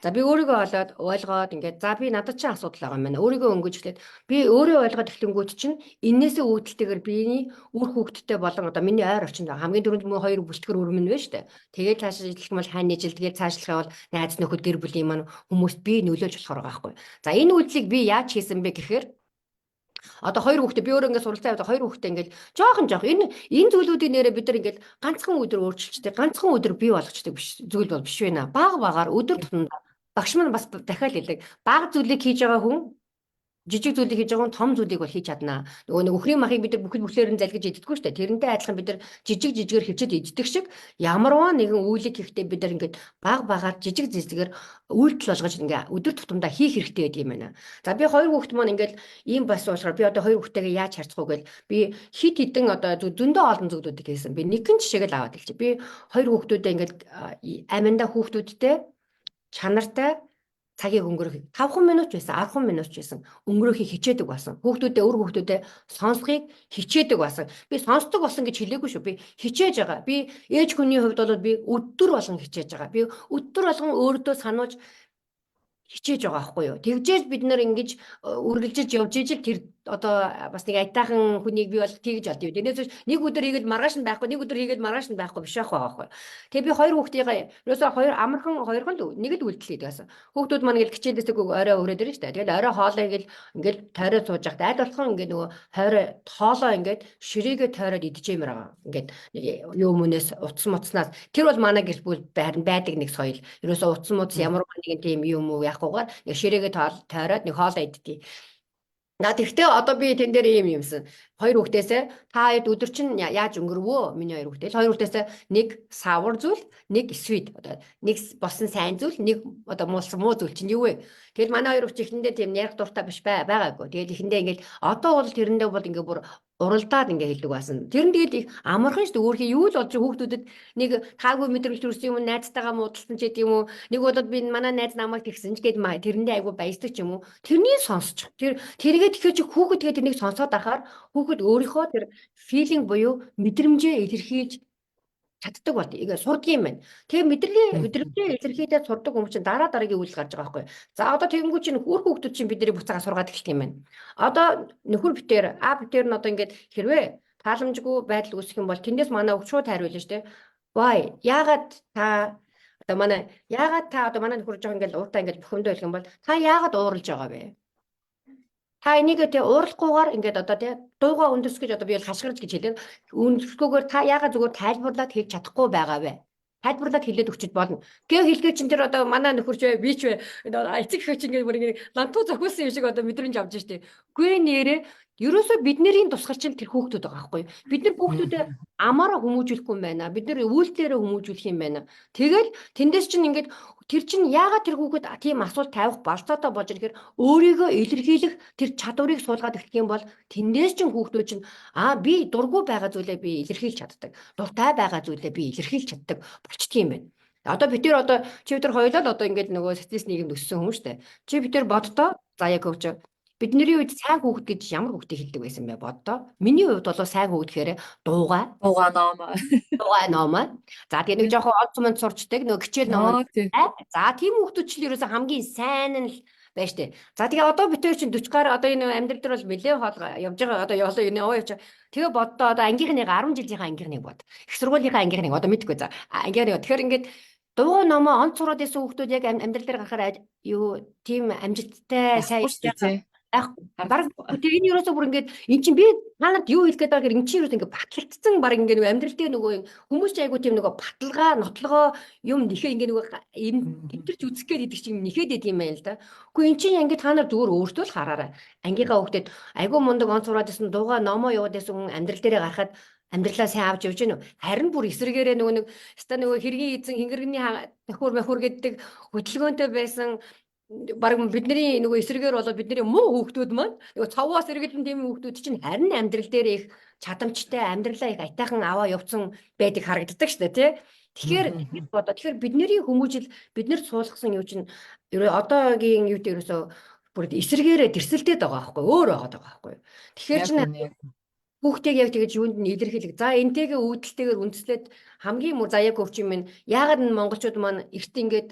Speaker 2: за би өөрийгөө олоод ойлгоод ингээд за би надад чинь асуудал байгаа юм байна. Өөрийгөө өнгөж эхлээд би өөрөө ойлгоод эхлэнгүүт чинь энээсээ үүдэлтэйгээр биений үр хүүхдтэй болон одоо миний ойр орчинд хамгийн дөрөнд мөн хоёр бүлтгэр өрмөн байна шүү дээ. Тэгээд цааш ажиллах юм бол хань ижил тэгээд цаашлахаа бол найз нөхөд гэр бүлийн маань хүмүүст би нөлөөлж болохоор байгаа байхгүй. За энэ үйлдэлийг би яаж хийсэн бэ гэхээр одоо хоёр хүүхдээ би өөрөө ингээд суралцаа яваад хоёр хүүхдээ ингээд жоохон энэ зүйлүүдийн нэрээ бид нар ингээд ганцхан өдөр өөрчилчтэй ганцхан өдөр бий болгочтой биш зүйл бол биш байна. Багаар өдөр тутамдаа багш маань бас дахиад хэлдэг. Бага зүйлийг хийж байгаа хүн жижиг зүйлийг хийж байгаа хүн том зүйлийг бол хийж чаднаа. Нөгөө нэг өхрийн махыг бид нар бүхэл бүхлээр нь залгиж иддэггүй шүү дээ. Тэрнтэй адилхан бид нар жижигээр хөвчөд иддэг шиг ямарваа нэгэн үйлийг хийхдээ бид нар ингээд багаар жижиг зэсгээр үйлдэл болгож ингээд өдөр тутамдаа хийх хэрэгтэй байдаг юм байна. За би хоёр хүүхэд маань ингээд ийм бас уушгаар би одоо хоёр хүүхдтэйгээ яаж харьцах уу гэж би хит хитэн одоо зөндөө олон зүйлүүдийг хийсэн. Би нэгэн жишээг л аваад хэлчих. Би хоёр хүүхдүүдээ ингээд аминда хүүхдүүдтэй чанартай цагийг өнгөрөх 5 минут ч байсан 10 минут ч байсан өнгөрөхийг хичээдэг болсон. Хүүхдүүдэд сонсхийг хичээдэг болсон. Би сонсдог болсон гэж хэлээгүй шүү. Би хичээж байгаа. Би ээж хүний хувьд бол би өдөр болгон хичээж байгаа. Би өдөр болгон өөртөө сануулж хичээж байгаа байхгүй юу. Тэгжээж бид нэр ингэж үргэлжиж явж ижил тэр одоо бас нэг айтаахан хүнийг би бол тэгж олд юу. Тэрнээс нэг өдөр хийгээд маргааш нь байхгүй, нэг өдөр хийгээд маргааш нь байхгүй биш байхгүй юу. Тэгээ би хоёр хүүхдийнхээ ерөөсөө хоёр амархан хоёрхан нэг л үйлдэл хийдэг гэсэн. Хүүхдүүд маань ингээл хичээлээсээ орой өрөөд ирнэ шүү дээ. Тэгэл орой хоолоо ингээл тойроод сууж байхад аль болох ингээд нөгөө хойроо хоолоо ингээд ширээгээ тойроод идчихэмээр байгаа. Ингээд юу мөнөөс утас муцнаас тэр бол манай гэр бүл байдаг нэг соёл. Ерөөсөө утас муц ямар нэгэн тийм юм уу яахгүйгээр нэг ширээгээ тойроод нэг хоолоо иддэг. Тэгтээ одоо би тэн дээр ийм юмсан. Хоёр хүүхдээсээ та хэд өдөр чинь яаж өнгөрвөө? Миний хоёр хүүхдээ. Хоёр хүүхдээсээ нэг савар зүйл, нэг sweet одоо нэг болсон сайн зүйл, нэг одоо муу зүйл чинь юу вэ? Тэгэл манай хоёр хүүхд ихэндээ тийм ярих дуртай биш байгаагүй. Тэгэл ихэндээ ингээд одоо бол тэрэндээ бол ингээд бүр уралдаад ингээ хэлдэг байсан. Тэр нь тэгэл их амархан шүү дээ. Өөрхий юу л болж хүүхдүүдэд нэг таагүй мэдрэмж төрсөн юм найзтайгаа муудалсан ч гэдэг юм уу. Нэг удаад би манай найз намайг тэгсэн ч гээд тэрэндээ айгүй баясдаг ч юм уу. Тэрнийг сонсч. Тэргээд тэгэхээр чи хүүхэд тэгээд тэрнийг сонсоод ахаар хүүхэд өөрийнхөө тэр филинг буюу мэдрэмжээ илэрхийлж чаддаг бол ингээ сурдаг юм байна. Тэгээ мэдрэмжээ илэрхийлээд сурдаг хүмүүс чинь дараа дараагийн үйл гарч байгаа байхгүй. За одоо тэгэнгүүт чинь өөр хүүхдүүд чинь бидний буцаага сургаад эхэлт юм байна. Одоо нөхөр битээр битээр нь одоо ингээд хэрвээ тааламжгүй байдал үүсэх юм бол тэндээс манай хүүхд шууд хариулна шүү дээ. Why? Яагаад та манай нөхөр жоо ингээд ууртаа ингээд бухимдаа хэлэх юм бол та яагаад ууралж байгаа вэ? Та энийг ууралахгүйгээр ингээд одоо дууга өндөс гэж одоо би бол хашгирч гэж хэлээд өндөсгүйгээр та яагаад зүгээр тайлбарлаад хэлж чадахгүй байгаа вэ? Тайлбарлаад хэлээд өгчөж болно. Гээ хэлгээ чинь тэр одоо манай нөхөрч би ч эцэг эхч ингээд бүр ингээд лантуу зохиулсан юм шиг одоо мэдрэмж авч штеп. Гүй нэрээ ерөөсөө бидний тусгал чинь тэр хүүхдүүд байгаа байхгүй. Бид нар хүүхдүүдэд амаараа хүмүүжүүлэхгүй юм байна. Бид нар үйлдэлээрээ хүмүүжүүлэх юм байна. Тэгэл тэндээс чинь ингээд тэр чинь яагаад тэр хүүхэд тийм асуулт тавих болцоотой болж ирэхээр өөрийгөө илэрхийлэх тэр чадварыг суулгаад эхлэх юм бол тэндээс чинь хүүхдүүд чинь би дургүй байгаа зүйлээ би илэрхийлж чаддаг. Дуртай байгаа зүйлээ би илэрхийлж чаддаг болчдөг юм байна. Одоо бид тэр чи бид нар хоёулаа л одоо ингээд нөгөө социалист нийгэмд өссөн хүмүүс шүү дээ. Чи бид нар боддоо за яг өвч бидний үед сайн хүүхэд гэж ямар хүүхдийг хэлдэг байсан бэ боддоо. Миний хувьд бол сайн хүүхэд гэхээр дуугаа ном. За тэгээ нэг жоохон од суманд сурчдаг нөгөө хичээл ном. За тийм хүүхдүүд ч ерөөсө хамгийн сайн нь л байж тээ. За тэгээ одоо бид хоёр чинь 40 гаруй одоо энэ амьдрал дээр бол нэлээд хоол явж байгаа одоо ёолоо энэ овоо явж байгаа. Тэгээ боддоо одоо ангийнхныг 10 жилийнхаа ангийнхныг бод. Их сургуулийнхаа ангийнхныг одоо мэдгүй за. Ангийнхныг тэгэхээр ингээд дуу номоо онц сураад исэн хүүхдүүд яг амьдрал дээр гарахаар юу тийм амжилттай сайн баг тэгээ энэ юусоо бүр ингээд эн чинь би танад юу хэлэх гээд байгаа гэр эн чинь юус ингээд батлагдсан баг ингээд нөгөө амьдрал дээр нөгөө хүмүүс ч айгу тийм нөгөө баталгаа нотлогоо юм нэхээ ингээд нөгөө тэмтэрч үзэх гээд идэг чинь нэхэд идэм юм байна л да. Үгүй эн чинь ингээд та нар зүгээр өөртөө л хараарай. Ангийнхаа хүүхдэд айгу мундаг онц сураад исэн дууга номоо яваад исэн амьдрал дээрээ гарахад амьдралаа сайн авч явж гэнэ үү? Харин бүр эсрэгээрээ нөгөө хэргийн эзэн хингэрний төхөр гэдэг хөдөлгөөнтэй байсан баг бидний нөгөө эсрэгээр болоод бидний муу хүүхдүүд маань нөгөө цовоос эргэлэн тийм хүүхдүүд чинь харин амьдрал дээр их чадамжтай амьдралаа их айтайхан аваа явцсан байдаг харагддаг шүү дээ тэгэхээр бидний хүмүүжил биднэрт суулгасан юу чинь одоогийн юу дээр ерөөсөө бүр эсрэгээрээ тэрсэлдээд байгаа байхгүй өөр байгаа байхгүй тэгэхээр чинь хүүхдийг яг тэгэж юунд нь илэрхийлэх. За энтэйгээ үүдэлтэйгээр үндэслээд хамгийн муу заяаг өвч юм нь яагаад н монголчууд маань эрт ингээд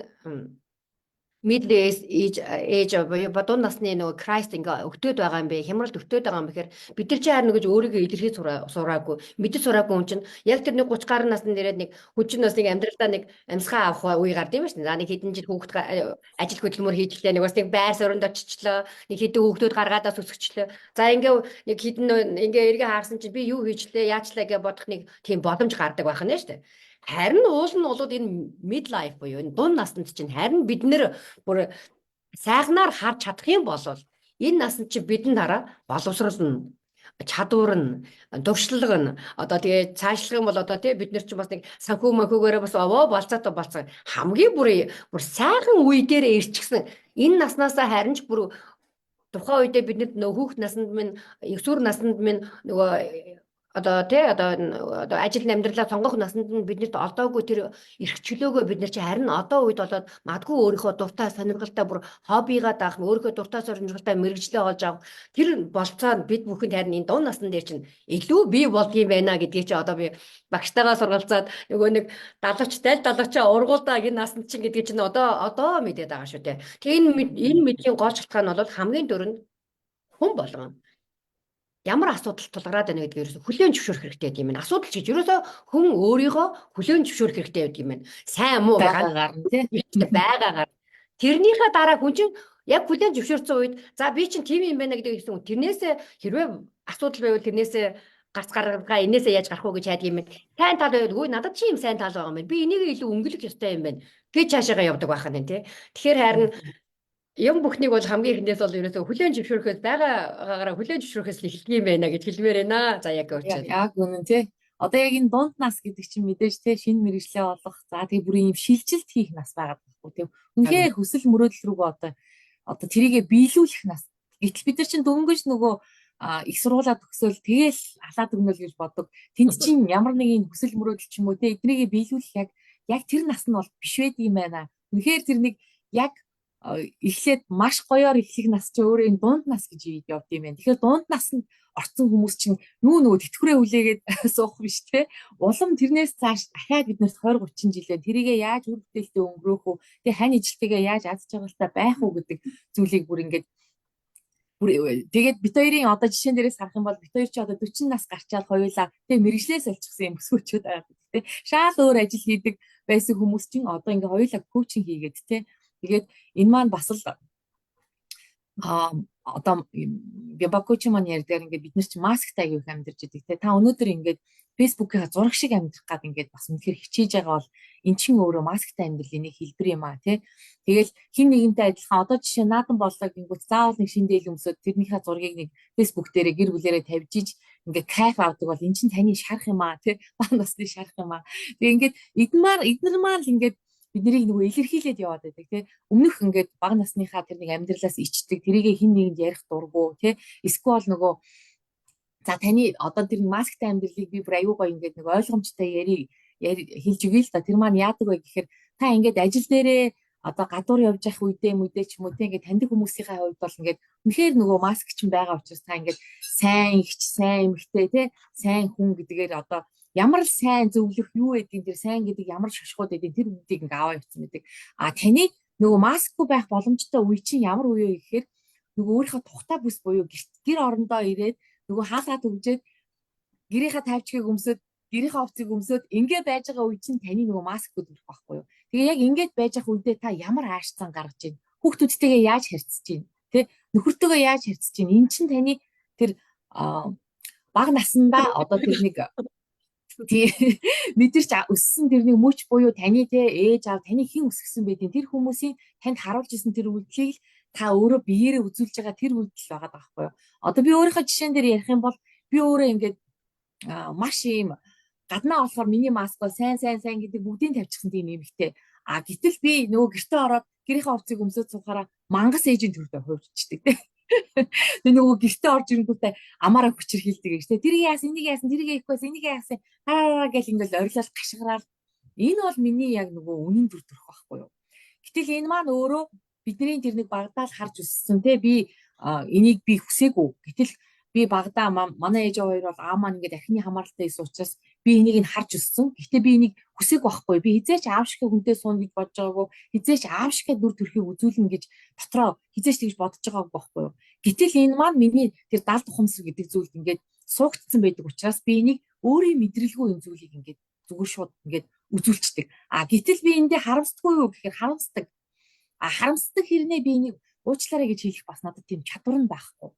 Speaker 2: middle age бодон насны нөгөө Christ ингээ өгтөөд байгаа юм бэ? Хямралд өгтөөд байгаа юм бэхээр бид нар чи харин гэж өөрийгөө илэрхийлж сураагүй. Мэдэж сураагүй хүн чинь яг тэр нэг 30 гаруй насны дээрээ нэг хүчин бас нэг амьдралдаа нэг амьсгаа авах үе гард юм байна. За нэг хэдэн жил хүүхд ажил хөдөлмөр хийжлээ. Нэг бас нэг байр суурьнд очичлоо. Нэг хэдэн хүүхдүүд гаргаадаас өсгөчлөө. За ингээ нэг хэдэн ингээ эргээ хаарсан чинь би юу хийжлээ, яачлаа гэж бодох нэг тийм боломж гардаг байх нь шүү дээ. Харин уул нь болоод энэ midlife буюу энэ дунд наснд чинь харин бид нэр бүр сайхнаар харж чадах юм бол энэ наснд чинь бидэнд хараа боловсролно чадвар нь дуршлаг нь одоо тэгээ цаашлах юм бол одоо тий бид нар чинь бас нэг санхүү мөхөөгөөрөө бас овоо болцоотой болцоо хамгийн бүр сайхан үе дээр ирчихсэн энэ наснаасаа харин ч бүр тухайн үедээ бид нар нөгөө хүүхд наснд минь өсвөр наснд минь нөгөө одоо ажил амьдралаа сонгох насанд нь биднэрт олдоогүй тэр эрх чөлөөгөө бид нар чи харин одоо үед болоод магадгүй өөрийнхөө дуртай сонирхолтой бүр хоббигаа даах, өөрийнхөө дуртай сонирхолтой мэрэгжлээ олж авах тэр болцоо бид бүхэнд харин энэ дунд насны дээр чинь илүү бий болдгийм байна гэдгийг чи одоо би багштайгаа сургалцаад нөгөө нэг далавчаа ургуулдаа энэ насанд чинь гэдгийг чинь одоо мэдээд байгаа шүү дээ. Тэгээ энэ мэдлийн гол шалтгаан нь бол хамгийн дөрөнд хүн болгон ямар асуудал тулгараад байна гэдгийг ерөөсө хүлээн зөвшөөрөх хэрэгтэй гэдэг юм байна. Асуудал ч гэж ерөөсө хүн өөрийгөө хүлээн зөвшөөрөх хэрэгтэй гэдэг юм байна. Сайн муу
Speaker 1: байгаагаар нь тий.
Speaker 2: байгаагаар. Тэрнийхээ дараа хүн чинь яг хүлээн зөвшөөрсөн үед за би чинь тийм юм байна гэдэг хэлсэн. Тэрнээсээ хэрвээ асуудал байвал тэрнээсээ гарц гаргаа энээсээ яаж гарах уу гэж хайдаг юм байна. Сайн тал байвал үгүй надад чи юм сайн тал байгаа юм байна. Би энийг илүү өнгөлөх ёстой юм байна. Гэж цаашаагаа явдаг байх нь тий. Тэгэхээр харин юм бүхнийг бол хамгийн ихэндээс бол ерөөсөө хүлээн зөвшөөрөхөөс байгаагаараа хүлээн зөвшөөрөхөөс л эхэлдэг юм байна гэж хэлмээр байна. За яг өөрчлөлт.
Speaker 1: Яг үнэн тий. Одоо яг энэ дунд нас гэдэг чинь мэдээж тий шинэ мэрэгчлээ олох. За тэгээ бүрийн юм шилжилт хийх нас байгаад байхгүй тий. Үнэхээр хүсэл мөрөөдөл рүүгээ одоо тэрийгэ биелүүлэх нас. Гэтэл бид нар чинь дөнгөж нөгөө их сургуулаа төгсөөл тэгээл алаад өгнөл гэж боддог. Тэнд чинь ямар нэгэн хүсэл мөрөөдөл ч юм уу тий эднийгээ биелүүлэх яг тэр нас нь бол биш байдаг юм байна. Үнэхээр тэр нэг яг эхлээд маш гоёор эхлэх нас чи өөрөө энэ дунд нас гэж явд юм байна. Тэгэхээр дунд наснд орсон хүмүүс чинь нөгөө тэтгэврээ хүлээгээд суух биш те. Улам тэрнээс цааш дахиад биднээс 20 30 жилээ тэрийгээ яаж үр бүтээлтэй өнгөрөөх үү? Тэгээ хань ижилтэйгээ яаж аз жаргалтай байх уу гэдэг зүйлийг бүр ингээд тэгээд бит хоёрын одоо жишээн дээрээс харах юм бол бит хоёр чи одоо 40 нас гарчаад хоёулаа тэгээ мэрэгжлээс олчихсан юм өсвөчүүд байгаа те. Шал өөр ажил хийдэг байсан хүмүүс чинь одоо ингээ хоёулаа коучинг хийгээд те. Тэгээд энэ маань бас л одоо Бямбакоучи маань ярьдгаар ингээд бид нар чи масктай аяг их амьдарч идэг те. Та өнөөдөр ингээд фэйсбүүкийн зураг шиг амьдрах гад ингээд бас үнэхээр хичээж байгаа бол эн чин өөрөө масктай амьдрал энийг хэлбэр юм аа те. Тэгэл хин нэгэнтэй адилхан одоо жишээ наадам боллоо гингүүт заавал нэг шин дээл өмсөд тэрнийхээ зургийг нэг фэйсбүүк дээрээ гэр бүлээрээ тавьж иж ингээд кайф авдаг бол эн чин таны шарах юм аа те. Баа насны шарах юм аа. Тэгээ ингээд эднэр маань л ингээд биднийг нөгөө илэрхийлээд яваад байдаг тий. Өмнөх ингээд бага насныхаа тэр нэг амьдралаас ичдэг, тэрийг хин нэгэнд ярих дургу тий. Эсвэл нөгөө за таны одоо тэр масктай амьдралыг би бүр аюу гоё ингээд нэг ойлгомжтой хэлж өгье л да. Тэр маань яадаг вэ гэхээр та ингээд ажил дээрээ одоо гадуур явж явах үедээ ч юм уу тий ингээд таньдаг хүмүүсийнхээ хувьд бол ингээд үнэхээр нөгөө маск чинь байгаа учраас та ингээд сайн ихч, сайн эмэгтэй тий, сайн хүн гэдгээр одоо ямар л сайн зөвлөх юу гэдгийг тэр сайн гэдэг ямар шашгууд байдгийг тэр үгдийг ингээ аваа явцсан байдаг. Таны нөгөө маскгүй байх боломжтой үе чинь ямар үе вэ гэхээр нөгөө өөрийнхөө тухтай бүс буюу гэр орондоо ирээд нөгөө хаалгаад өгчээд гэрийнхаа тавьчгийг өмсөд гэрийнхаа овцыг өмсөд ингээ байж байгаа үе чинь таны нөгөө маскгүй дүрх байхгүй юу. Тэгээ яг ингээд байж байгаа үедээ та ямар аашцсан гаргаж байна. Хүүхдүүдтэйгээ яаж харьцаж байна. Тэ нөхөртөөгөө яаж харьцаж байна. Эн чинь таны тэр бага насандаа одоо тэр нэг мэдэрч өссөн тэрний мөч буюу таны те ээж аав таны хэн өсгсөн байдیں۔ Тэр хүмүүсийн танд харуулж исэн тэр үйлдэлийг та өөрөө биеэрээ үзүүлж байгаа тэр үйлдэл байгаа байхгүй юу. Одоо би өөрийнхөө жишээн дээр ярих юм бол би өөрөө ингээд маш юм гаднаа болохоор миний маск бол сайн гэдэг бүгдийг тавьчихсан тийм эмэгтэй. Гэтэл би нөгөө гэртээ ороод гэрийнхээ овцыг өмсөд суухаараа мангас ээжийн төрөдөө хувьчдаг те. Тэгээ нөгөө гэртээ орж ирэнгүүтээ амаараа хүчрхийлдэг гэж те. Тэр яасан, энийг яасан, тэрийг хийхгүйс, энийг яасан гэл ингээл орилол гашгараад энэ бол миний яг нөгөө үнэн дүр төрх байхгүй юу. Гэтэл энэ маань өөрөө бидний тэр нэг багадаа л харж өссөн те. Би энийг би хүсээгүй. Гэтэл би багадаа манай ээж хоёр бол маань ингээд ахны хамааралтай байсан учраас би энийг нь харж өссөн. Гэхдээ би энийг хүсээгүй байхгүй. Би хизээч аав шиг хүнтэй суун гэж бодож байгаагүй. Хизээч аав шиг дүр төрхийг үзүүлнэ гэж дотроо хизээч тэгж бодож байгаагүй байхгүй юу. Гэтэл энэ маань миний тэр даал тухамсар гэдэг зүйлд ингээд суугдсан байдаг учраас би энийг өөрийн мэдрэлгүй энэ зүйлийг ингээд зүгээр шууд ингээд үзүүлчихдэг. Гэтэл би эндээ харамсдаггүй юу гэхээр харамсдаг. Харамсдаг хэрнээ би энийг уучлаарай гэж хэлэх бас надад тийм чадвар нь байхгүй.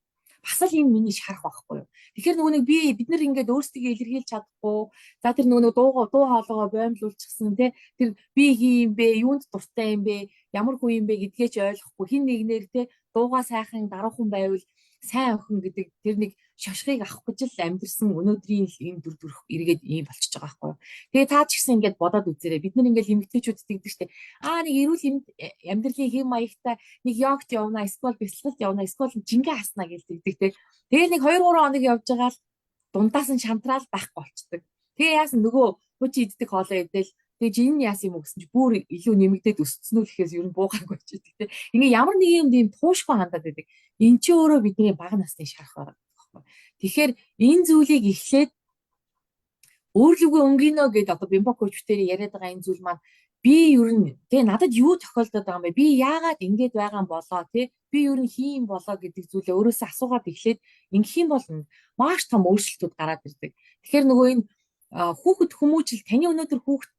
Speaker 1: Бас л энэ миний шарах байхгүй юу. Тэгэхээр нөгөө нэг бид нар ингээд өөрсдөө илэрхийлж чадахгүй. За тэр нөгөө дуу хоолойгоо боомлуулчихсан тий. Тэр би хий юм бэ, юунд дуртай юм бэ, ямар хүн юм бэ гэдгээ ч ойлгохгүй. Хин нэгнэр тий дуугаа сайхан даруухан байвал сайн охин гэдэг тэр нэг шашхыг авах гэж л амьдэрсэн өнөөдрийн ийм дүр төрх эргээд ийм болчихж байгаа байхгүй юу. Тэгээ та ч гэсэн ингээд бодоод үзээрэй. Бид нар ингээд эмэгтэйчүүд тэгдэг штеп. Нэг эрүүл амьдралын хэм маягтай нэг йогт явна, эсвэл бяцлагт явна, эсвэл жингээ хаснаа гэж тэгдэг те. Тэгээ нэг 2-3 хоног явж байгаа л дундаас нь шантраал байхгүй болчдөг. Тэгээ яасан нөгөө хуучин иддэг хоолоо идэл тэгээ жин яасан юм гэсэн чи бүр илүү нэмэгдээд өссөн үү гэхээс ер нь буугаагүй болчихдөг те. Ингээ ямар нэг юм тийм туушгүй хандаад байдаг. Эн чи өөрөө бидний бага насны шарах байгаа байхгүй. Тэгэхээр энэ зүйлийг эхлээд өөрлөгөө өнгийнө гэдээ одоо бимбо коучтэр яриад байгаа энэ зүйл маань би ер нь тэгээ надад юу тохиолдоод байгаа юм бэ? Би яагаад ингэж байгаа юм болоо тий? Би ер нь хийм болоо гэдэг зүйлээ өөрөөсөө асуугаад эхлээд ингэх юм бол маш том өөрчлөлтүүд гараад ирдэг. Тэгэхээр нөгөө энэ хүүхэд хүмүүжил таны өнөөдөр хүүхэд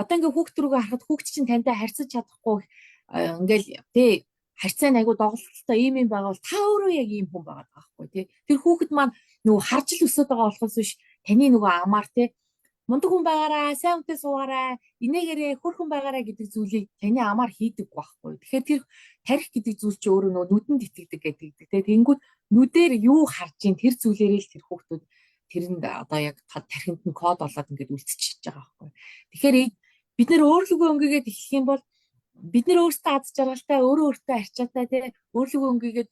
Speaker 1: одоо ингээ хүүхд рүүгээ харахад хүүхд чинь тантай харьцаж чадахгүй ингээл тий харьцаа айгу доголдолтой ийм юм байгаа бол та өөрөө яг ийм хүн байгаа байхгүй тий. Тэр хүүхэд маань нөгөө харж л өсөд байгаа болохоос биш таны нөгөө амаар тий мундаг хүн байгаараа, сайн хүнтэй суугаараа, инээгээрээ хөрхөн байгаараа гэдэг зүйлийг таны амаар хийдэг байхгүй. Тэгэхээр тэр тарих гэдэг зүйл чинь өөрөө нөгөө нүдэнд итгэдэг гэдэг. Тэнгүүд нүдээр юу харж ийн тэр зүйлээрээ л тэр хүүхдүүд тэрэнд одоо яг тархинд нь код болоод ингээд үлдчихэж байгаа байхгүй. Тэгэхээр бид нэр өөрлөгөө өнгөгээд эхлэх юм бол бид нэр өөрсдөө аз жаргалтай, өөрөө өөртөө арчаатай тий өөрлөгөө өнгөгээд